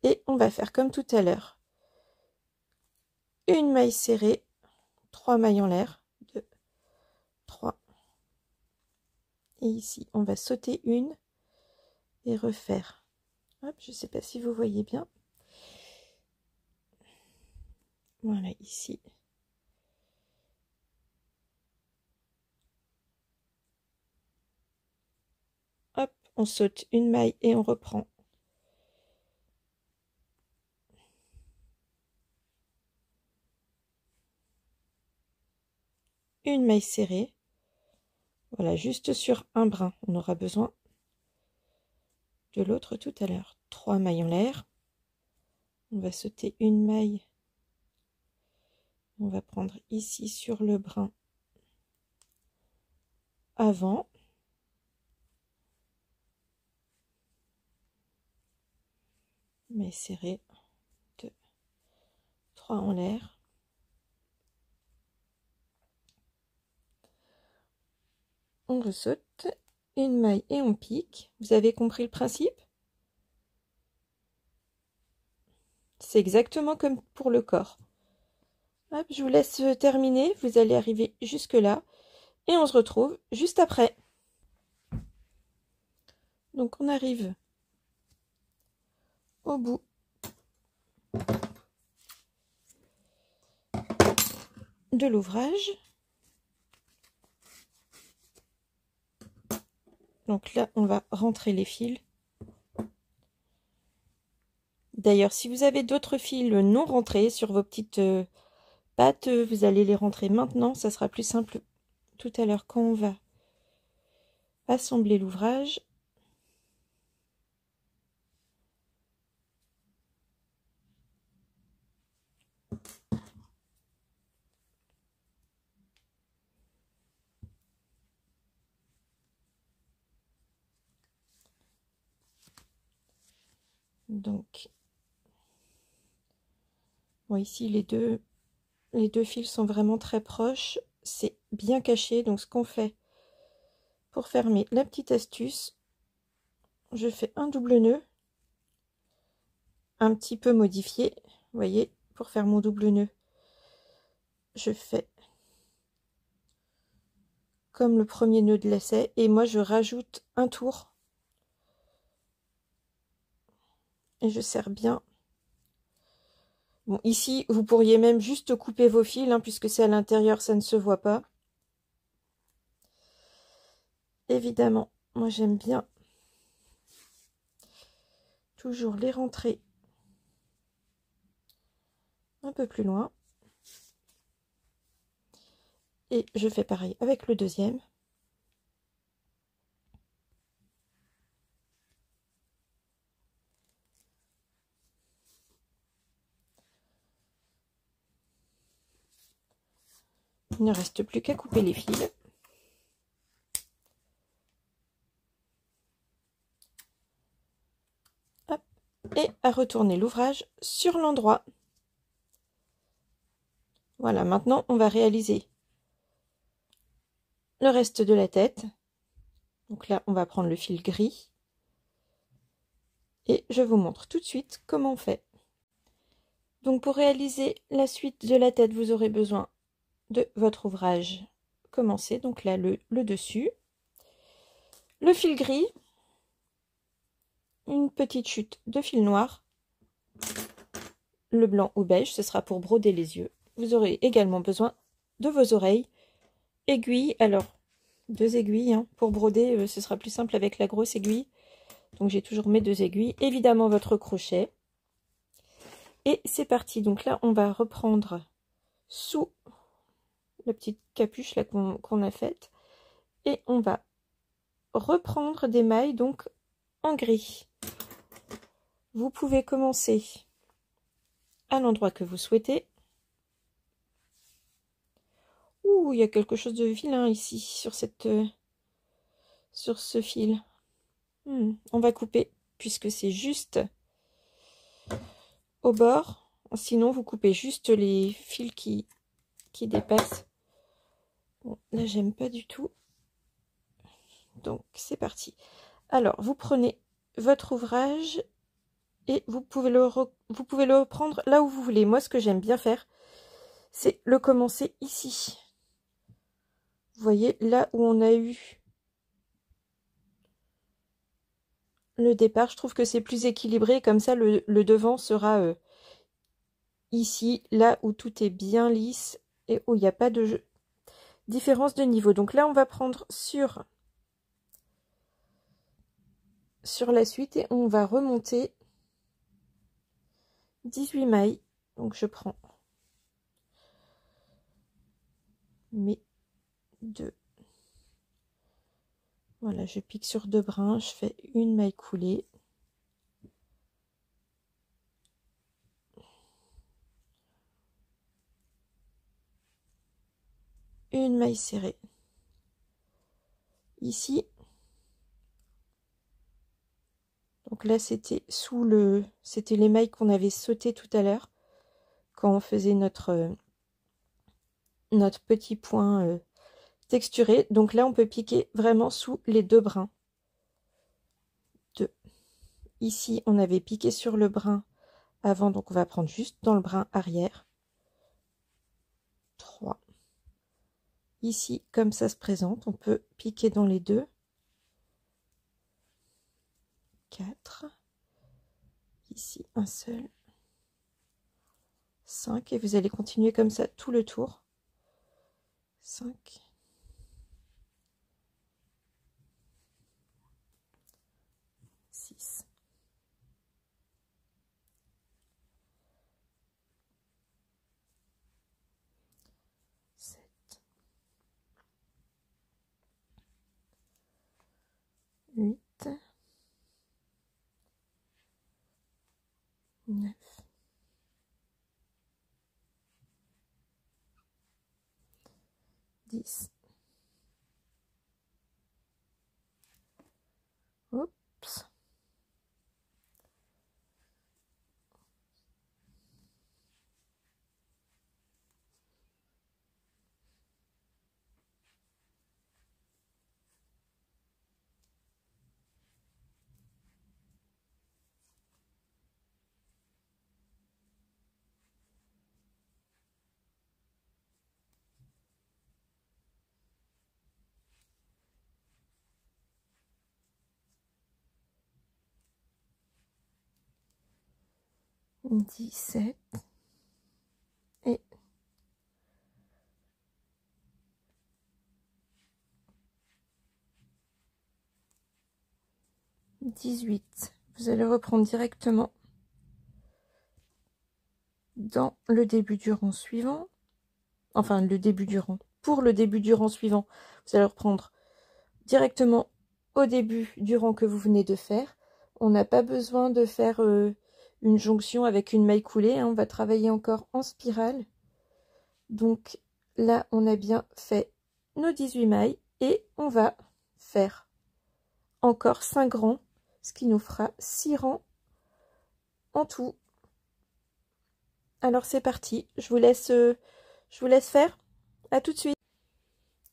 et on va faire comme tout à l'heure. Une maille serrée, 3 mailles en l'air. 2, 3, et ici on va sauter une et refaire. Hop, je ne sais pas si vous voyez bien. Voilà, ici. Hop, on saute une maille et on reprend. Une maille serrée. Voilà, juste sur un brin. On aura besoin de l'autre tout à l'heure. 3 mailles en l'air. On va sauter une maille. On va prendre ici sur le brin avant. Maille serrée. 2, 3 en l'air. On ressaute une maille et on pique. Vous avez compris le principe? C'est exactement comme pour le corps. Hop, je vous laisse terminer. Vous allez arriver jusque là et on se retrouve juste après. Donc on arrive au bout de l'ouvrage. Donc là, on va rentrer les fils. D'ailleurs, si vous avez d'autres fils non rentrés sur vos petites pattes, vous allez les rentrer maintenant. Ça sera plus simple tout à l'heure quand on va assembler l'ouvrage. Donc, bon, ici, les deux fils sont vraiment très proches. C'est bien caché. Donc, ce qu'on fait pour fermer la petite astuce, je fais un double nœud, un petit peu modifié. Vous voyez, pour faire mon double nœud, je fais comme le premier nœud de lacet et moi je rajoute un tour et je serre bien. Bon, ici vous pourriez même juste couper vos fils hein, puisque c'est à l'intérieur, ça ne se voit pas. Évidemment, moi j'aime bien toujours les rentrer un peu plus loin et je fais pareil avec le deuxième. Il ne reste plus qu'à couper les fils. Hop, et à retourner l'ouvrage sur l'endroit. Voilà, maintenant on va réaliser le reste de la tête. Donc là, on va prendre le fil gris. Et je vous montre tout de suite comment on fait. Donc pour réaliser la suite de la tête, vous aurez besoin de votre ouvrage commencé. Donc là, le dessus. Le fil gris. Une petite chute de fil noir. Le blanc ou beige, ce sera pour broder les yeux. Vous aurez également besoin de vos oreilles. Aiguilles, alors 2 aiguilles. Hein. Pour broder, ce sera plus simple avec la grosse aiguille. Donc j'ai toujours mes 2 aiguilles. Évidemment votre crochet. Et c'est parti. Donc là, on va reprendre sous la petite capuche là qu'on a faite. Et on va reprendre des mailles donc en gris. Vous pouvez commencer à l'endroit que vous souhaitez. Ouh, il y a quelque chose de vilain ici sur ce fil. On va couper puisque c'est juste au bord. Sinon, vous coupez juste les fils qui dépassent. Bon, là, j'aime pas du tout. Donc, c'est parti. Alors, vous prenez votre ouvrage et vous pouvez le reprendre là où vous voulez. Moi, ce que j'aime bien faire, c'est le commencer ici. Vous voyez, là où on a eu le départ. Je trouve que c'est plus équilibré, comme ça le devant sera ici, là où tout est bien lisse et où il n'y a pas de différence de niveau. Donc là, on va prendre sur la suite et on va remonter 18 mailles. Donc je prends mes deux. Voilà, je pique sur 2 brins, je fais une maille coulée. Une maille serrée. Ici. Donc là, c'était c'était les mailles qu'on avait sautées tout à l'heure quand on faisait notre petit point texturé. Donc là, on peut piquer vraiment sous les 2 brins. 2. Ici, on avait piqué sur le brin avant, donc on va prendre juste dans le brin arrière. 3. Ici, comme ça se présente, on peut piquer dans les 2. 4. Ici, un seul. 5. Et vous allez continuer comme ça tout le tour. 5. 6. 7. 8. 9. 10. Oups. 17 et 18. Vous allez reprendre directement dans le début du rang suivant. Enfin, le début du rang. Pour le début du rang suivant, vous allez reprendre directement au début du rang que vous venez de faire. On n'a pas besoin de faire une jonction avec une maille coulée, hein. On va travailler encore en spirale. Donc là, on a bien fait nos 18 mailles et on va faire encore 5 rangs, ce qui nous fera 6 rangs en tout. Alors c'est parti, je vous laisse faire. À tout de suite.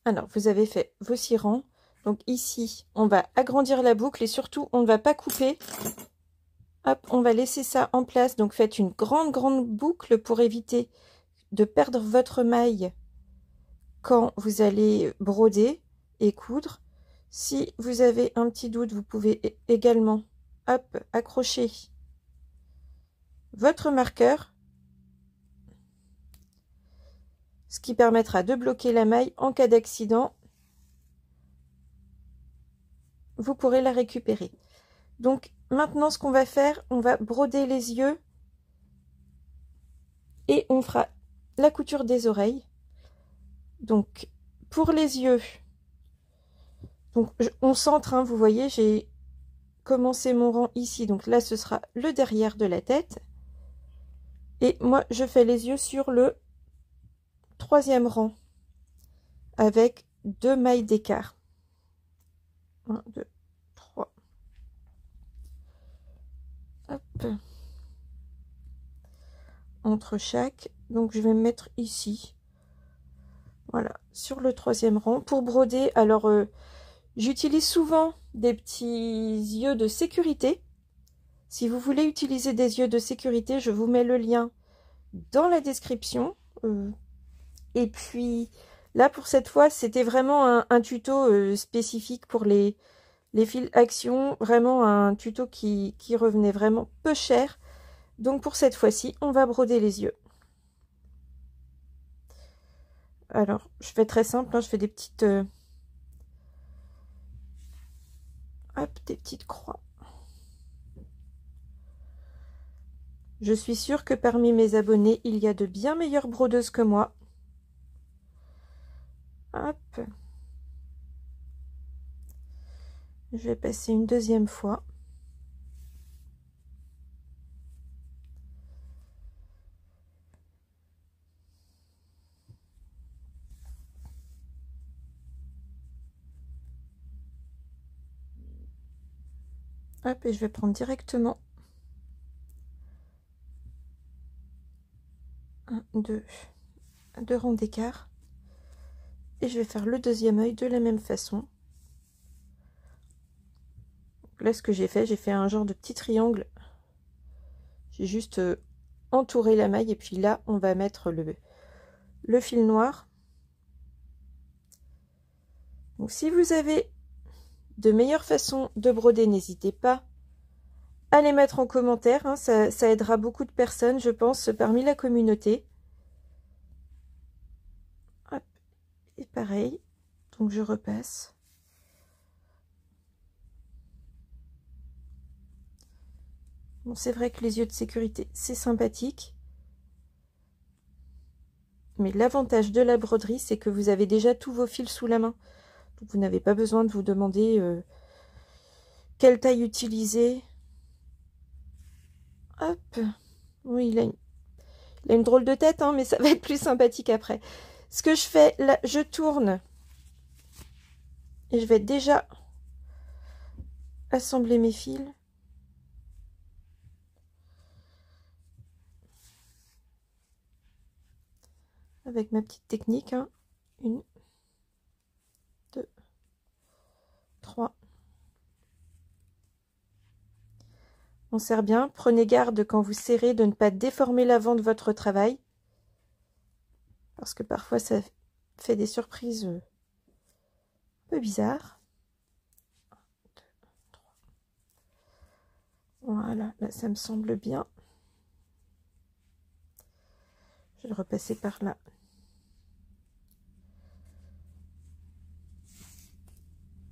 Alors vous avez fait vos 6 rangs. Donc ici, on va agrandir la boucle et surtout, on ne va pas couper. Hop, on va laisser ça en place. Donc faites une grande boucle pour éviter de perdre votre maille quand vous allez broder et coudre. Si vous avez un petit doute, vous pouvez également hop, accrocher votre marqueur, ce qui permettra de bloquer la maille en cas d'accident. Vous pourrez la récupérer. Donc maintenant, ce qu'on va faire, on va broder les yeux et on fera la couture des oreilles. Donc pour les yeux, donc on centre, hein, vous voyez, j'ai commencé mon rang ici, donc là ce sera le derrière de la tête. Et moi je fais les yeux sur le 3e rang avec 2 mailles d'écart. 1, 2, 3. Hop. Entre chaque, donc je vais me mettre ici. Voilà, sur le 3e rang. Pour broder, alors j'utilise souvent des petits yeux de sécurité. Si vous voulez utiliser des yeux de sécurité, je vous mets le lien dans la description. Et puis là, pour cette fois, c'était vraiment un tuto spécifique pour les Les fils Action, vraiment un tuto qui revenait vraiment peu cher. Donc pour cette fois-ci, on va broder les yeux. Alors, je fais très simple, hein, je fais des petites... hop, des petites croix. Je suis sûre que parmi mes abonnés, il y a de bien meilleures brodeuses que moi. Hop. Je vais passer une deuxième fois. Hop, et je vais prendre directement 1, 2 rangs d'écart. Et je vais faire le deuxième œil de la même façon. Là, ce que j'ai fait un genre de petit triangle. J'ai juste entouré la maille et puis là, on va mettre le fil noir. Donc, si vous avez de meilleures façons de broder, n'hésitez pas à les mettre en commentaire. Hein, ça aidera beaucoup de personnes, je pense, parmi la communauté. Hop. Et pareil, donc je repasse. Bon, c'est vrai que les yeux de sécurité, c'est sympathique. Mais l'avantage de la broderie, c'est que vous avez déjà tous vos fils sous la main. Donc vous n'avez pas besoin de vous demander quelle taille utiliser. Hop. Oui, il a une drôle de tête, hein, mais ça va être plus sympathique après. Ce que je fais, là, je tourne. Et je vais déjà assembler mes fils. Avec ma petite technique. Hein. 1, 2, 3. On serre bien. Prenez garde quand vous serrez de ne pas déformer l'avant de votre travail. Parce que parfois ça fait des surprises un peu bizarres. 1, 2, 3. Voilà, là ça me semble bien. Je vais le repasser par là.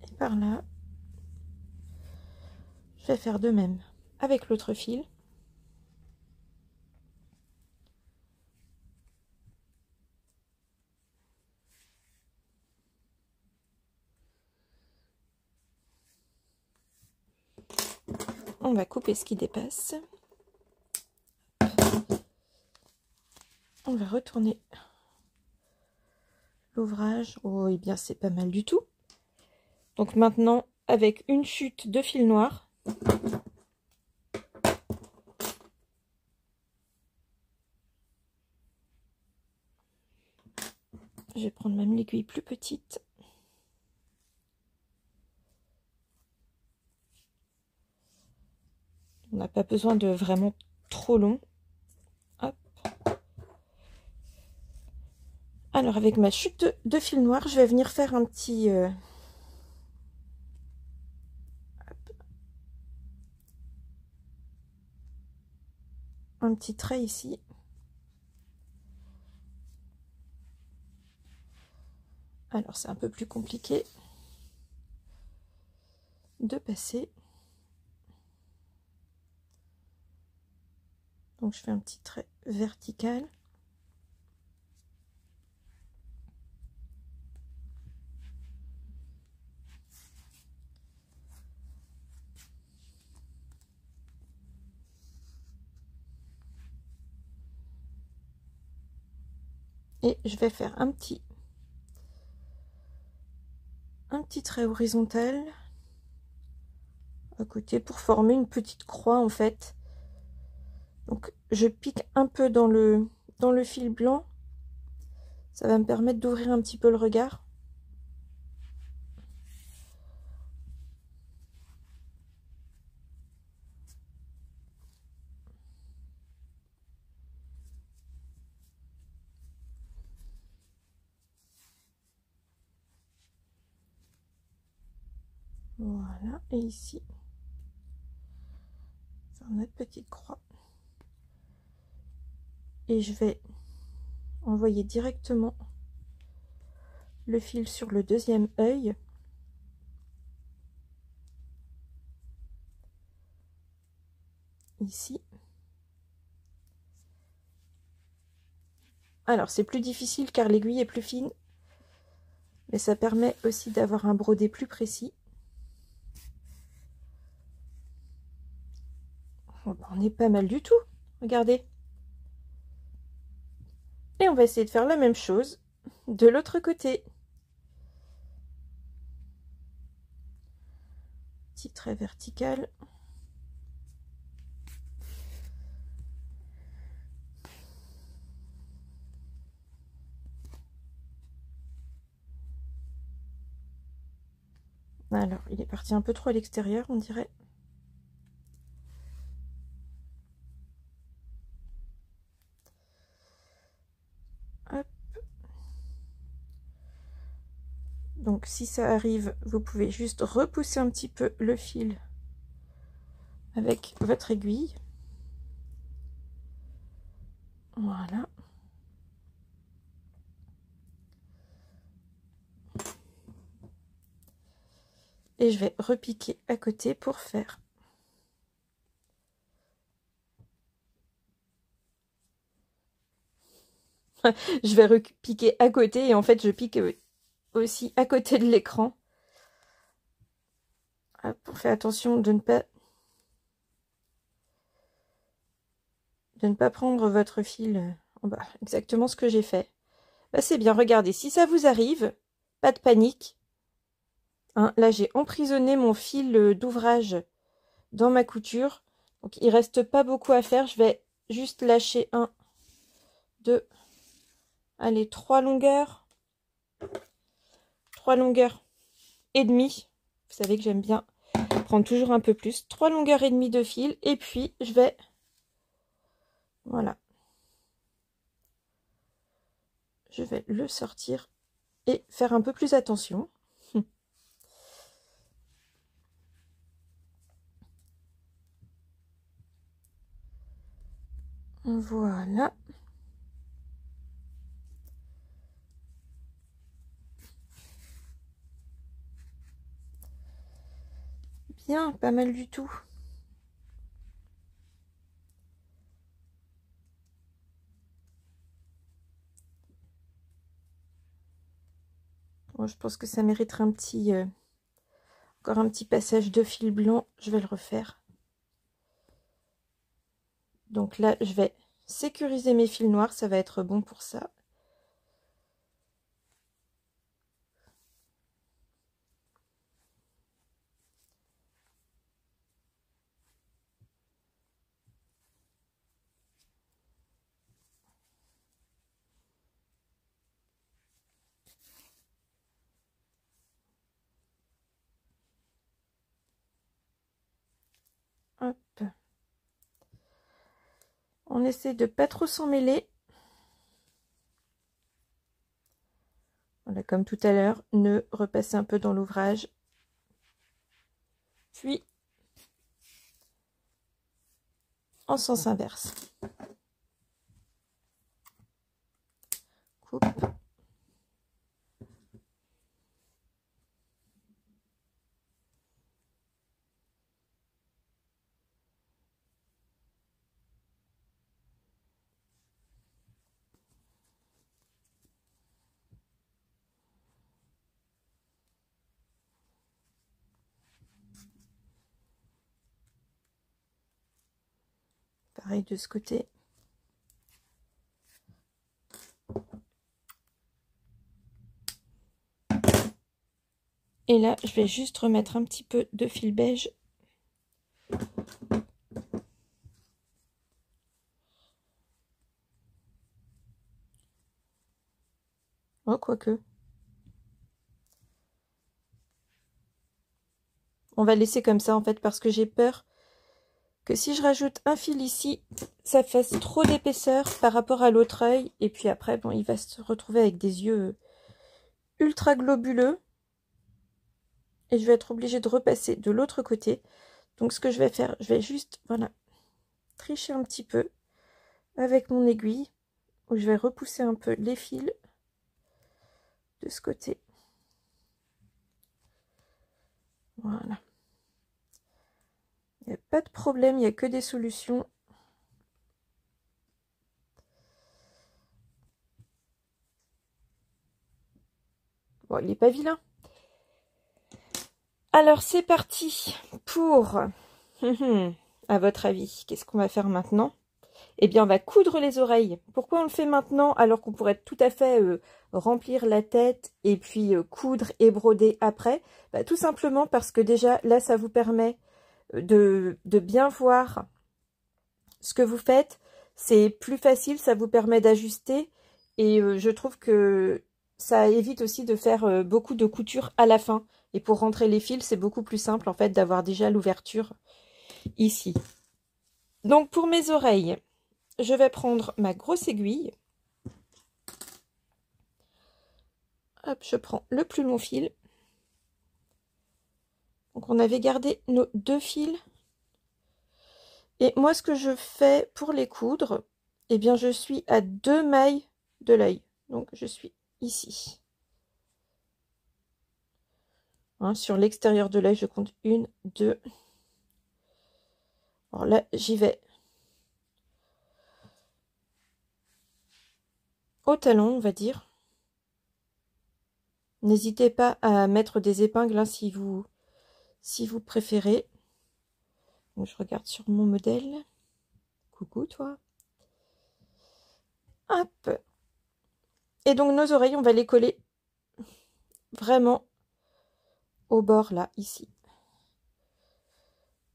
Et par là. Je vais faire de même avec l'autre fil. On va couper ce qui dépasse. On va retourner l'ouvrage. Oh, et bien c'est pas mal du tout. Donc maintenant, avec une chute de fil noir, je vais prendre même l'aiguille plus petite. On n'a pas besoin de vraiment trop long. Hop. Alors avec ma chute de fil noir, je vais venir faire un petit... un petit trait ici. Alors c'est un peu plus compliqué de passer. Donc je fais un petit trait vertical. Et je vais faire un petit trait horizontal à côté pour former une petite croix en fait. Donc je pique un peu dans le fil blanc. Ça va me permettre d'ouvrir un petit peu le regard. Voilà, et ici, faire notre petite croix. Et je vais envoyer directement le fil sur le deuxième œil. Ici. Alors, c'est plus difficile car l'aiguille est plus fine, mais ça permet aussi d'avoir un brodé plus précis. On est pas mal du tout, regardez. Et on va essayer de faire la même chose de l'autre côté. Petit trait vertical. Alors, il est parti un peu trop à l'extérieur, on dirait. Hop. Donc, si ça arrive, vous pouvez juste repousser un petit peu le fil avec votre aiguille. Voilà. Et je vais repiquer à côté pour faire je vais repiquer à côté et en fait je pique aussi à côté de l'écran. On fait attention de ne pas prendre votre fil en bas. Exactement ce que j'ai fait. Bah, c'est bien, regardez, si ça vous arrive, pas de panique. Hein, là j'ai emprisonné mon fil d'ouvrage dans ma couture. Donc il reste pas beaucoup à faire. Je vais juste lâcher 1, 2, allez, 3 longueurs. 3 longueurs et demie. Vous savez que j'aime bien prendre toujours un peu plus. 3 longueurs et demie de fil. Et puis je vais, voilà, je vais le sortir et faire un peu plus attention. Voilà. Bien, pas mal du tout. Bon, je pense que ça mériterait un petit, encore un petit passage de fil blanc. Je vais le refaire. Donc là, je vais sécuriser mes fils noirs. Ça va être bon pour ça. Hop. On essaie de pas trop s'en mêler. Voilà, comme tout à l'heure, nœud, repasser un peu dans l'ouvrage. Puis, en sens inverse. Coupe. Pareil de ce côté. Et là, je vais juste remettre un petit peu de fil beige. Oh, quoique. On va laisser comme ça, en fait, parce que j'ai peur que si je rajoute un fil ici, ça fasse trop d'épaisseur par rapport à l'autre œil. Et puis après, bon, il va se retrouver avec des yeux ultra globuleux. et je vais être obligée de repasser de l'autre côté. Donc ce que je vais faire, je vais juste, voilà, tricher un petit peu avec mon aiguille, où je vais repousser un peu les fils de ce côté. Voilà. Il n'y a pas de problème, il n'y a que des solutions. Bon, il n'est pas vilain. Alors, c'est parti pour... à votre avis, qu'est-ce qu'on va faire maintenant? Eh bien, on va coudre les oreilles. Pourquoi on le fait maintenant alors qu'on pourrait tout à fait remplir la tête et puis coudre et broder après? Bah, tout simplement parce que déjà, là, ça vous permet de bien voir ce que vous faites. C'est plus facile, ça vous permet d'ajuster. Et je trouve que ça évite aussi de faire beaucoup de couture à la fin. Et pour rentrer les fils, c'est beaucoup plus simple en fait d'avoir déjà l'ouverture ici. Donc pour mes oreilles, je vais prendre ma grosse aiguille. Hop, je prends le plus long fil. Donc on avait gardé nos 2 fils. Et moi ce que je fais pour les coudre, eh bien je suis à 2 mailles de l'œil. Donc je suis ici. Hein, sur l'extérieur de l'œil, je compte 1, 2. Alors là, j'y vais au talon, on va dire. N'hésitez pas à mettre des épingles hein, si vous préférez. Donc, je regarde sur mon modèle. Coucou toi. Hop. Et donc nos oreilles, on va les coller vraiment au bord là, ici.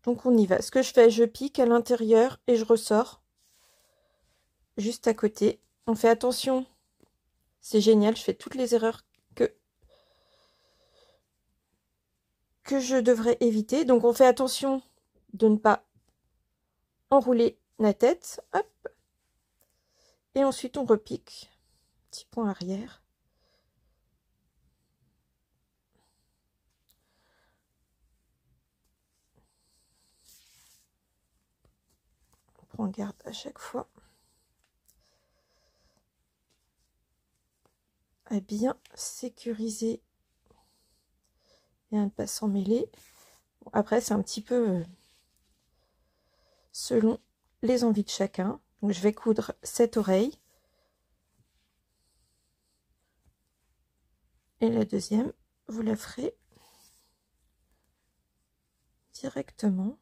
Donc on y va. Ce que je fais, je pique à l'intérieur et je ressors juste à côté. On fait attention. C'est génial, je fais toutes les erreurs que je devrais éviter. Donc on fait attention de ne pas enrouler la tête. Hop. Et ensuite on repique. Petit point arrière. On prend garde à chaque fois à bien sécuriser et à ne pas s'en mêler. Bon, après c'est un petit peu selon les envies de chacun. Donc je vais coudre cette oreille. Et la deuxième, vous la ferez directement.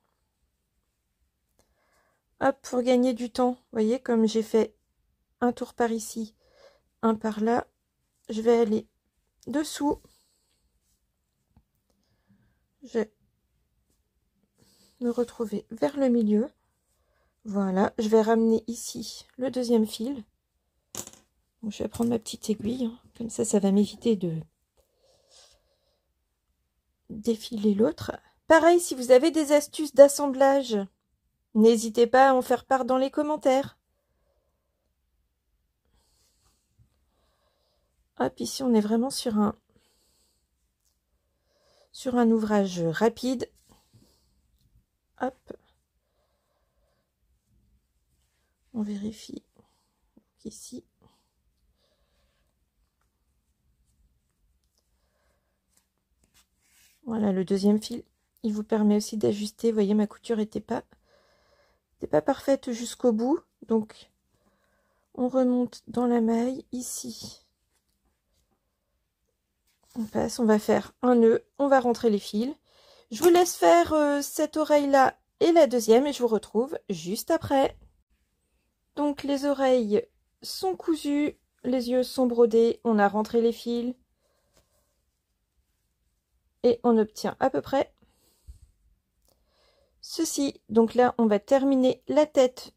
Hop, pour gagner du temps, vous voyez, comme j'ai fait un tour par ici, un par là, je vais aller dessous. Je vais me retrouver vers le milieu. Voilà, je vais ramener ici le deuxième fil. Donc, je vais prendre ma petite aiguille, hein. Comme ça va m'éviter de défiler l'autre. Pareil, si vous avez des astuces d'assemblage, n'hésitez pas à en faire part dans les commentaires. Hop, ici on est vraiment sur un ouvrage rapide. Hop. On vérifie ici. Voilà, le deuxième fil, il vous permet aussi d'ajuster. Vous voyez, ma couture n'était pas parfaite jusqu'au bout. Donc, on remonte dans la maille ici. On passe, on va faire un nœud, on va rentrer les fils. Je vous laisse faire cette oreille-là et la deuxième et je vous retrouve juste après. Donc, les oreilles sont cousues, les yeux sont brodés, on a rentré les fils. Et on obtient à peu près ceci. Donc là, on va terminer la tête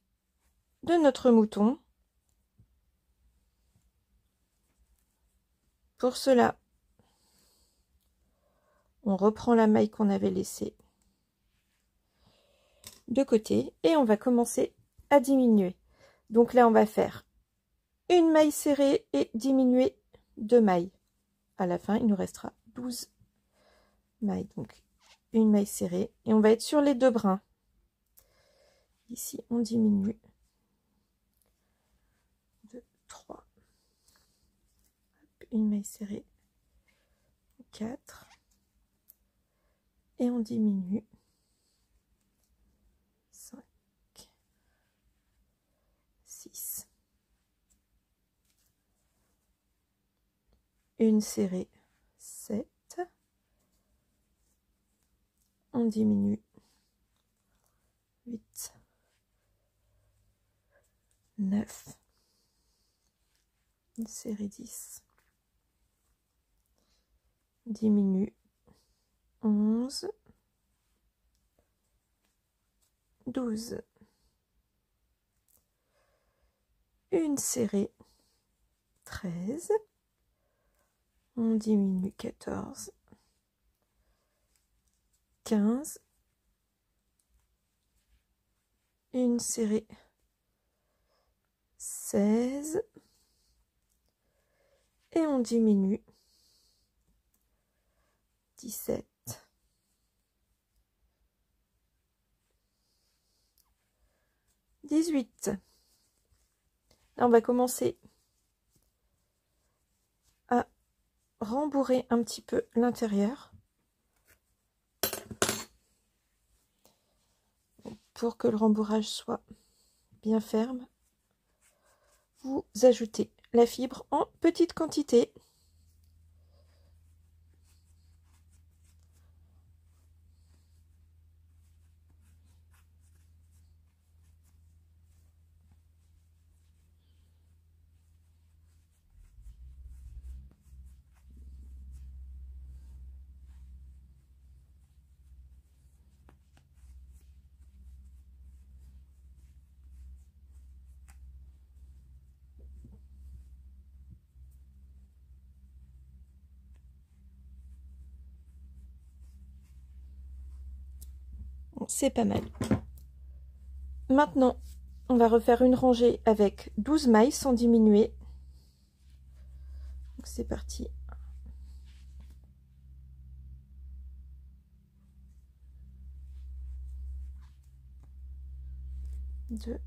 de notre mouton. Pour cela, on reprend la maille qu'on avait laissée de côté et on va commencer à diminuer. Donc là, on va faire une maille serrée et diminuer 2 mailles. À la fin, il nous restera 12 maille, donc une maille serrée, et on va être sur les 2 brins. Ici on diminue, 2, 3, une maille serrée, 4, et on diminue, 5, 6, une serrée, 7, on diminue, 8, 9, une série 10, diminue, 11, 12, une serrée, 13, on diminue, 14, 15, une serrée, 16, et on diminue, 17, 18. Là, on va commencer à rembourrer un petit peu l'intérieur pour que le rembourrage soit bien ferme. Vous ajoutez la fibre en petite quantité. C'est pas mal. Maintenant, on va refaire une rangée avec 12 mailles sans diminuer. C'est parti. 2,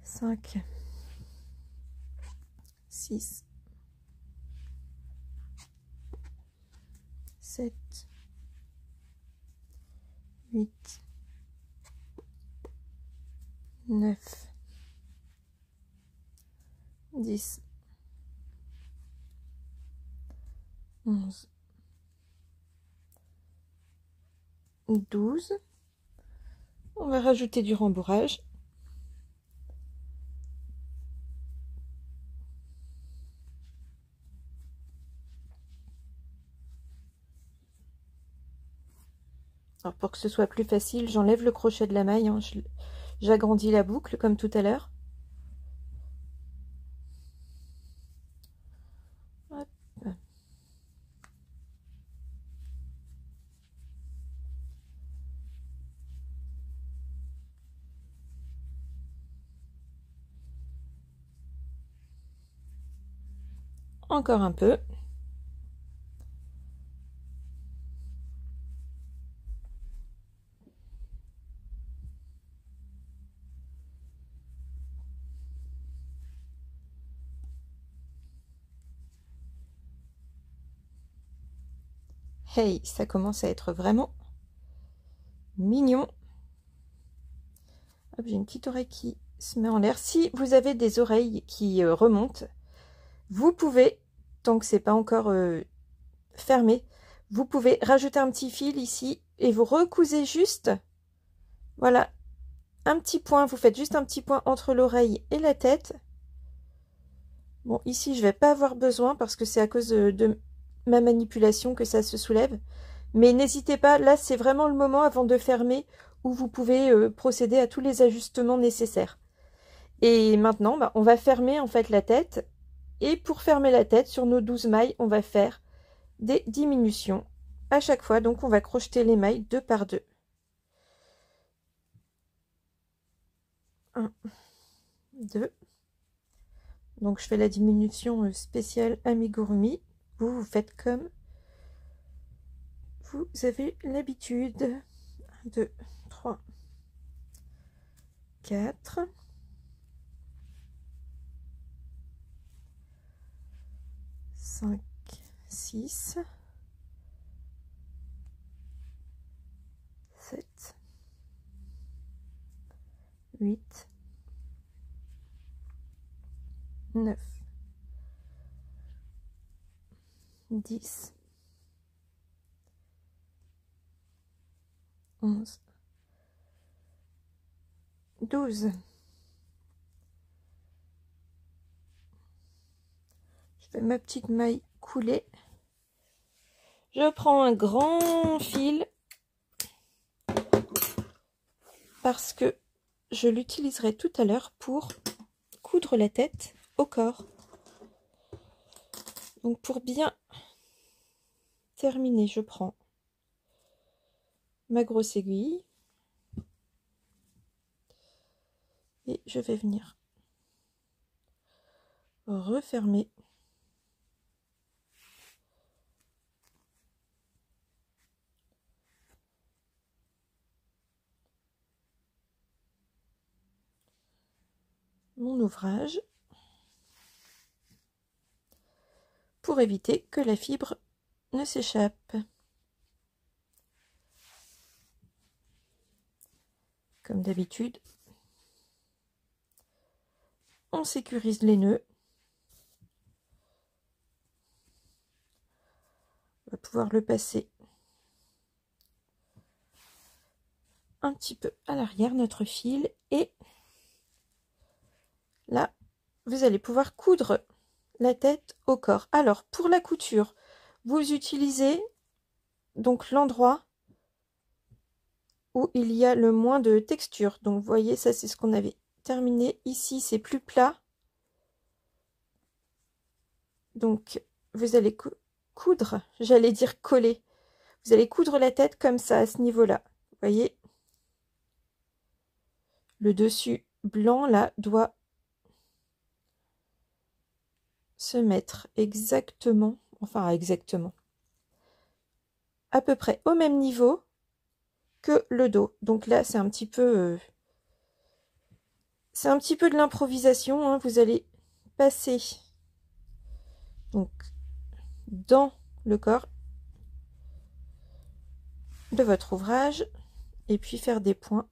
5, 6, 7, 8, 9, 10, 11, 12. On va rajouter du rembourrage. Alors pour que ce soit plus facile, j'enlève le crochet de la maille, hein, j'agrandis la boucle comme tout à l'heure. Encore un peu. Hey, ça commence à être vraiment mignon. J'ai une petite oreille qui se met en l'air. Si vous avez des oreilles qui remontent, vous pouvez, tant que c'est pas encore fermé, vous pouvez rajouter un petit fil ici et vous recousez juste, voilà, un petit point. Vous faites juste un petit point entre l'oreille et la tête. Bon, ici je vais pas avoir besoin parce que c'est à cause de ma manipulation que ça se soulève. Mais n'hésitez pas, là c'est vraiment le moment avant de fermer où vous pouvez procéder à tous les ajustements nécessaires. Et maintenant, on va fermer en fait la tête. Et pour fermer la tête, sur nos 12 mailles, on va faire des diminutions à chaque fois. Donc on va crocheter les mailles 2 par 2. 2. Donc je fais la diminution spéciale amigurumi. Vous faites comme vous avez l'habitude. 1, 2, 3, 4. 5, 6, 7, 8, 9, 10, 11, 12. Je fais ma petite maille coulée. Je prends un grand fil parce que je l'utiliserai tout à l'heure pour coudre la tête au corps. Donc pour bien terminer, je prends ma grosse aiguille et je vais venir refermer mon ouvrage pour éviter que la fibre ne s'échappe. Comme d'habitude, on sécurise les nœuds. On va pouvoir le passer un petit peu à l'arrière, notre fil, et là, vous allez pouvoir coudre la tête au corps. Alors, pour la couture, vous utilisez donc l'endroit où il y a le moins de texture. Donc, vous voyez, ça, c'est ce qu'on avait terminé. Ici, c'est plus plat. Donc, vous allez coudre, j'allais dire coller. Vous allez coudre la tête comme ça, à ce niveau-là. Vous voyez, le dessus blanc, là, doit se mettre exactement, enfin exactement, à peu près au même niveau que le dos. Donc là, c'est un petit peu de l'improvisation, hein. Vous allez passer donc dans le corps de votre ouvrage et puis faire des points.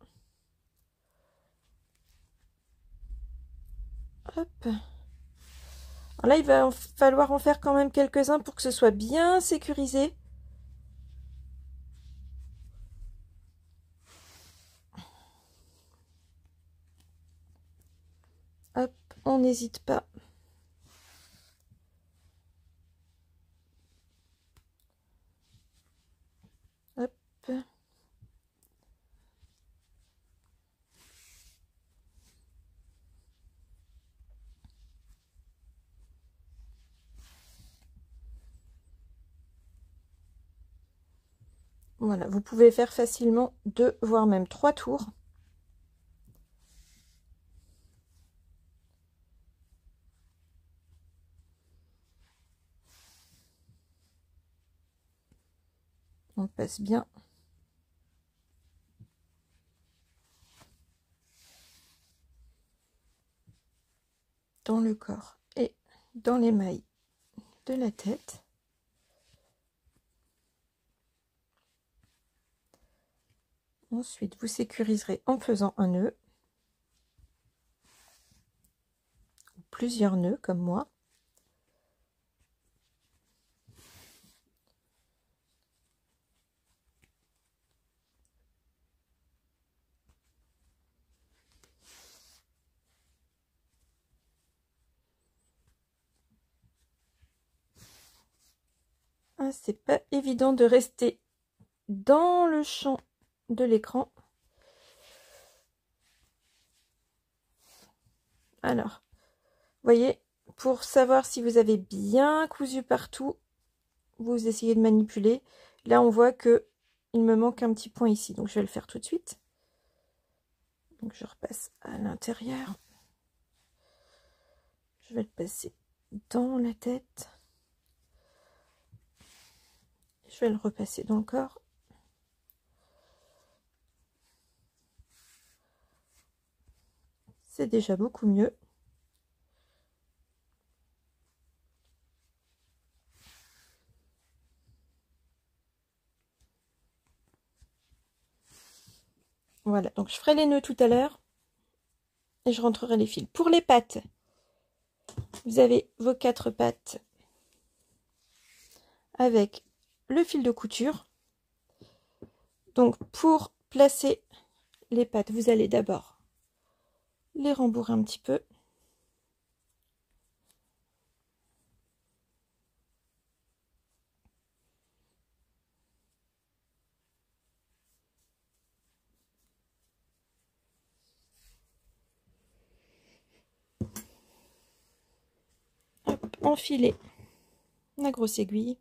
Hop. Alors là, il va falloir en faire quand même quelques-uns pour que ce soit bien sécurisé. Hop, on n'hésite pas. Hop. Voilà, vous pouvez faire facilement 2, voire même 3 tours. On passe bien dans le corps et dans les mailles de la tête. Ensuite, vous sécuriserez en faisant un nœud, ou plusieurs nœuds comme moi. Ah, c'est pas évident de rester dans le champ de l'écran. Alors, vous voyez, pour savoir si vous avez bien cousu partout, vous essayez de manipuler. Là, on voit que il me manque un petit point ici, donc je vais le faire tout de suite. Donc je repasse à l'intérieur. Je vais le passer dans la tête. Je vais le repasser dans le corps. C'est déjà beaucoup mieux. Voilà, donc je ferai les nœuds tout à l'heure et je rentrerai les fils. Pour les pattes, vous avez vos 4 pattes avec le fil de couture. Donc pour placer les pattes, vous allez d'abord les rembourrer un petit peu. Hop, enfiler la grosse aiguille.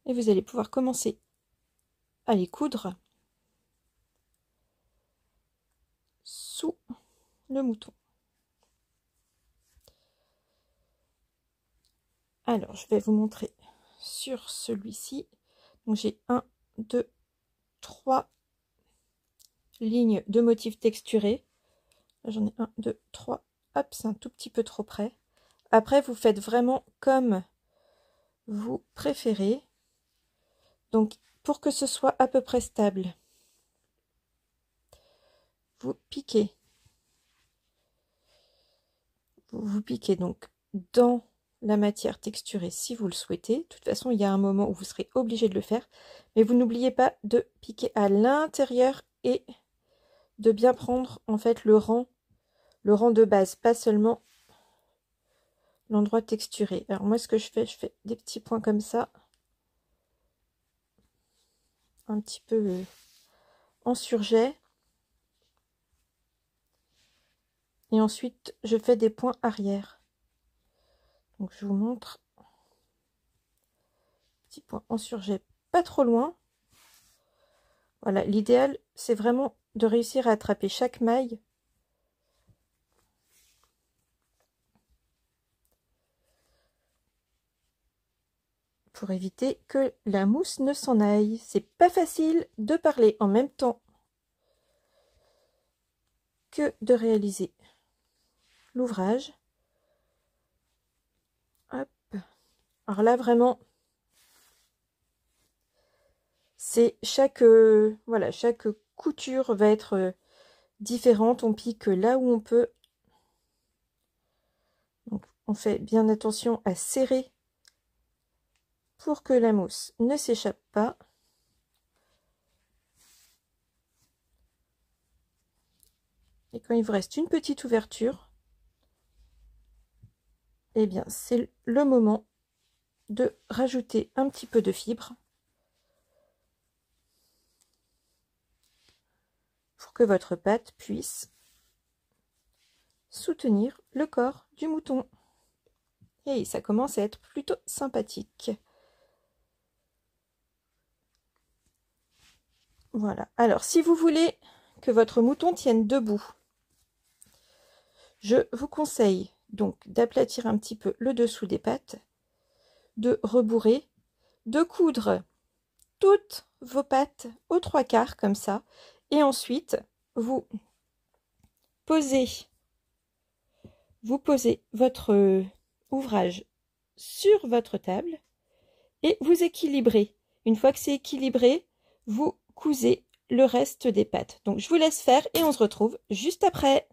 Et vous allez pouvoir commencer à les coudre sous le mouton. Alors, je vais vous montrer sur celui-ci. Donc, j'ai 1, 2, 3 lignes de motifs texturés. J'en ai 1, 2, 3. Hop, c'est un tout petit peu trop près. Après, vous faites vraiment comme vous préférez. Donc, pour que ce soit à peu près stable, vous piquez. Vous piquez donc dans la matière texturée si vous le souhaitez. De toute façon, il y a un moment où vous serez obligé de le faire. Mais vous n'oubliez pas de piquer à l'intérieur et de bien prendre en fait le rang de base, pas seulement l'endroit texturé. Alors moi, ce que je fais des petits points comme ça, un petit peu en surjet. Et ensuite, je fais des points arrière. Donc, je vous montre. Petit point en surjet, pas trop loin. Voilà, l'idéal, c'est vraiment de réussir à attraper chaque maille. Pour éviter que la mousse ne s'en aille. C'est pas facile de parler en même temps que de réaliser l'ouvrage. Hop. Alors là, vraiment, c'est chaque couture va être différente. On pique là où on peut. Donc, on fait bien attention à serrer pour que la mousse ne s'échappe pas. Et quand il vous reste une petite ouverture, eh bien c'est le moment de rajouter un petit peu de fibre pour que votre pâte puisse soutenir le corps du mouton. Et ça commence à être plutôt sympathique. Voilà. Alors, si vous voulez que votre mouton tienne debout, je vous conseille donc d'aplatir un petit peu le dessous des pattes, de rebourrer, de coudre toutes vos pattes aux 3/4 comme ça, et ensuite vous posez votre ouvrage sur votre table et vous équilibrez. Une fois que c'est équilibré, vous cousez le reste des pattes. Donc je vous laisse faire et on se retrouve juste après.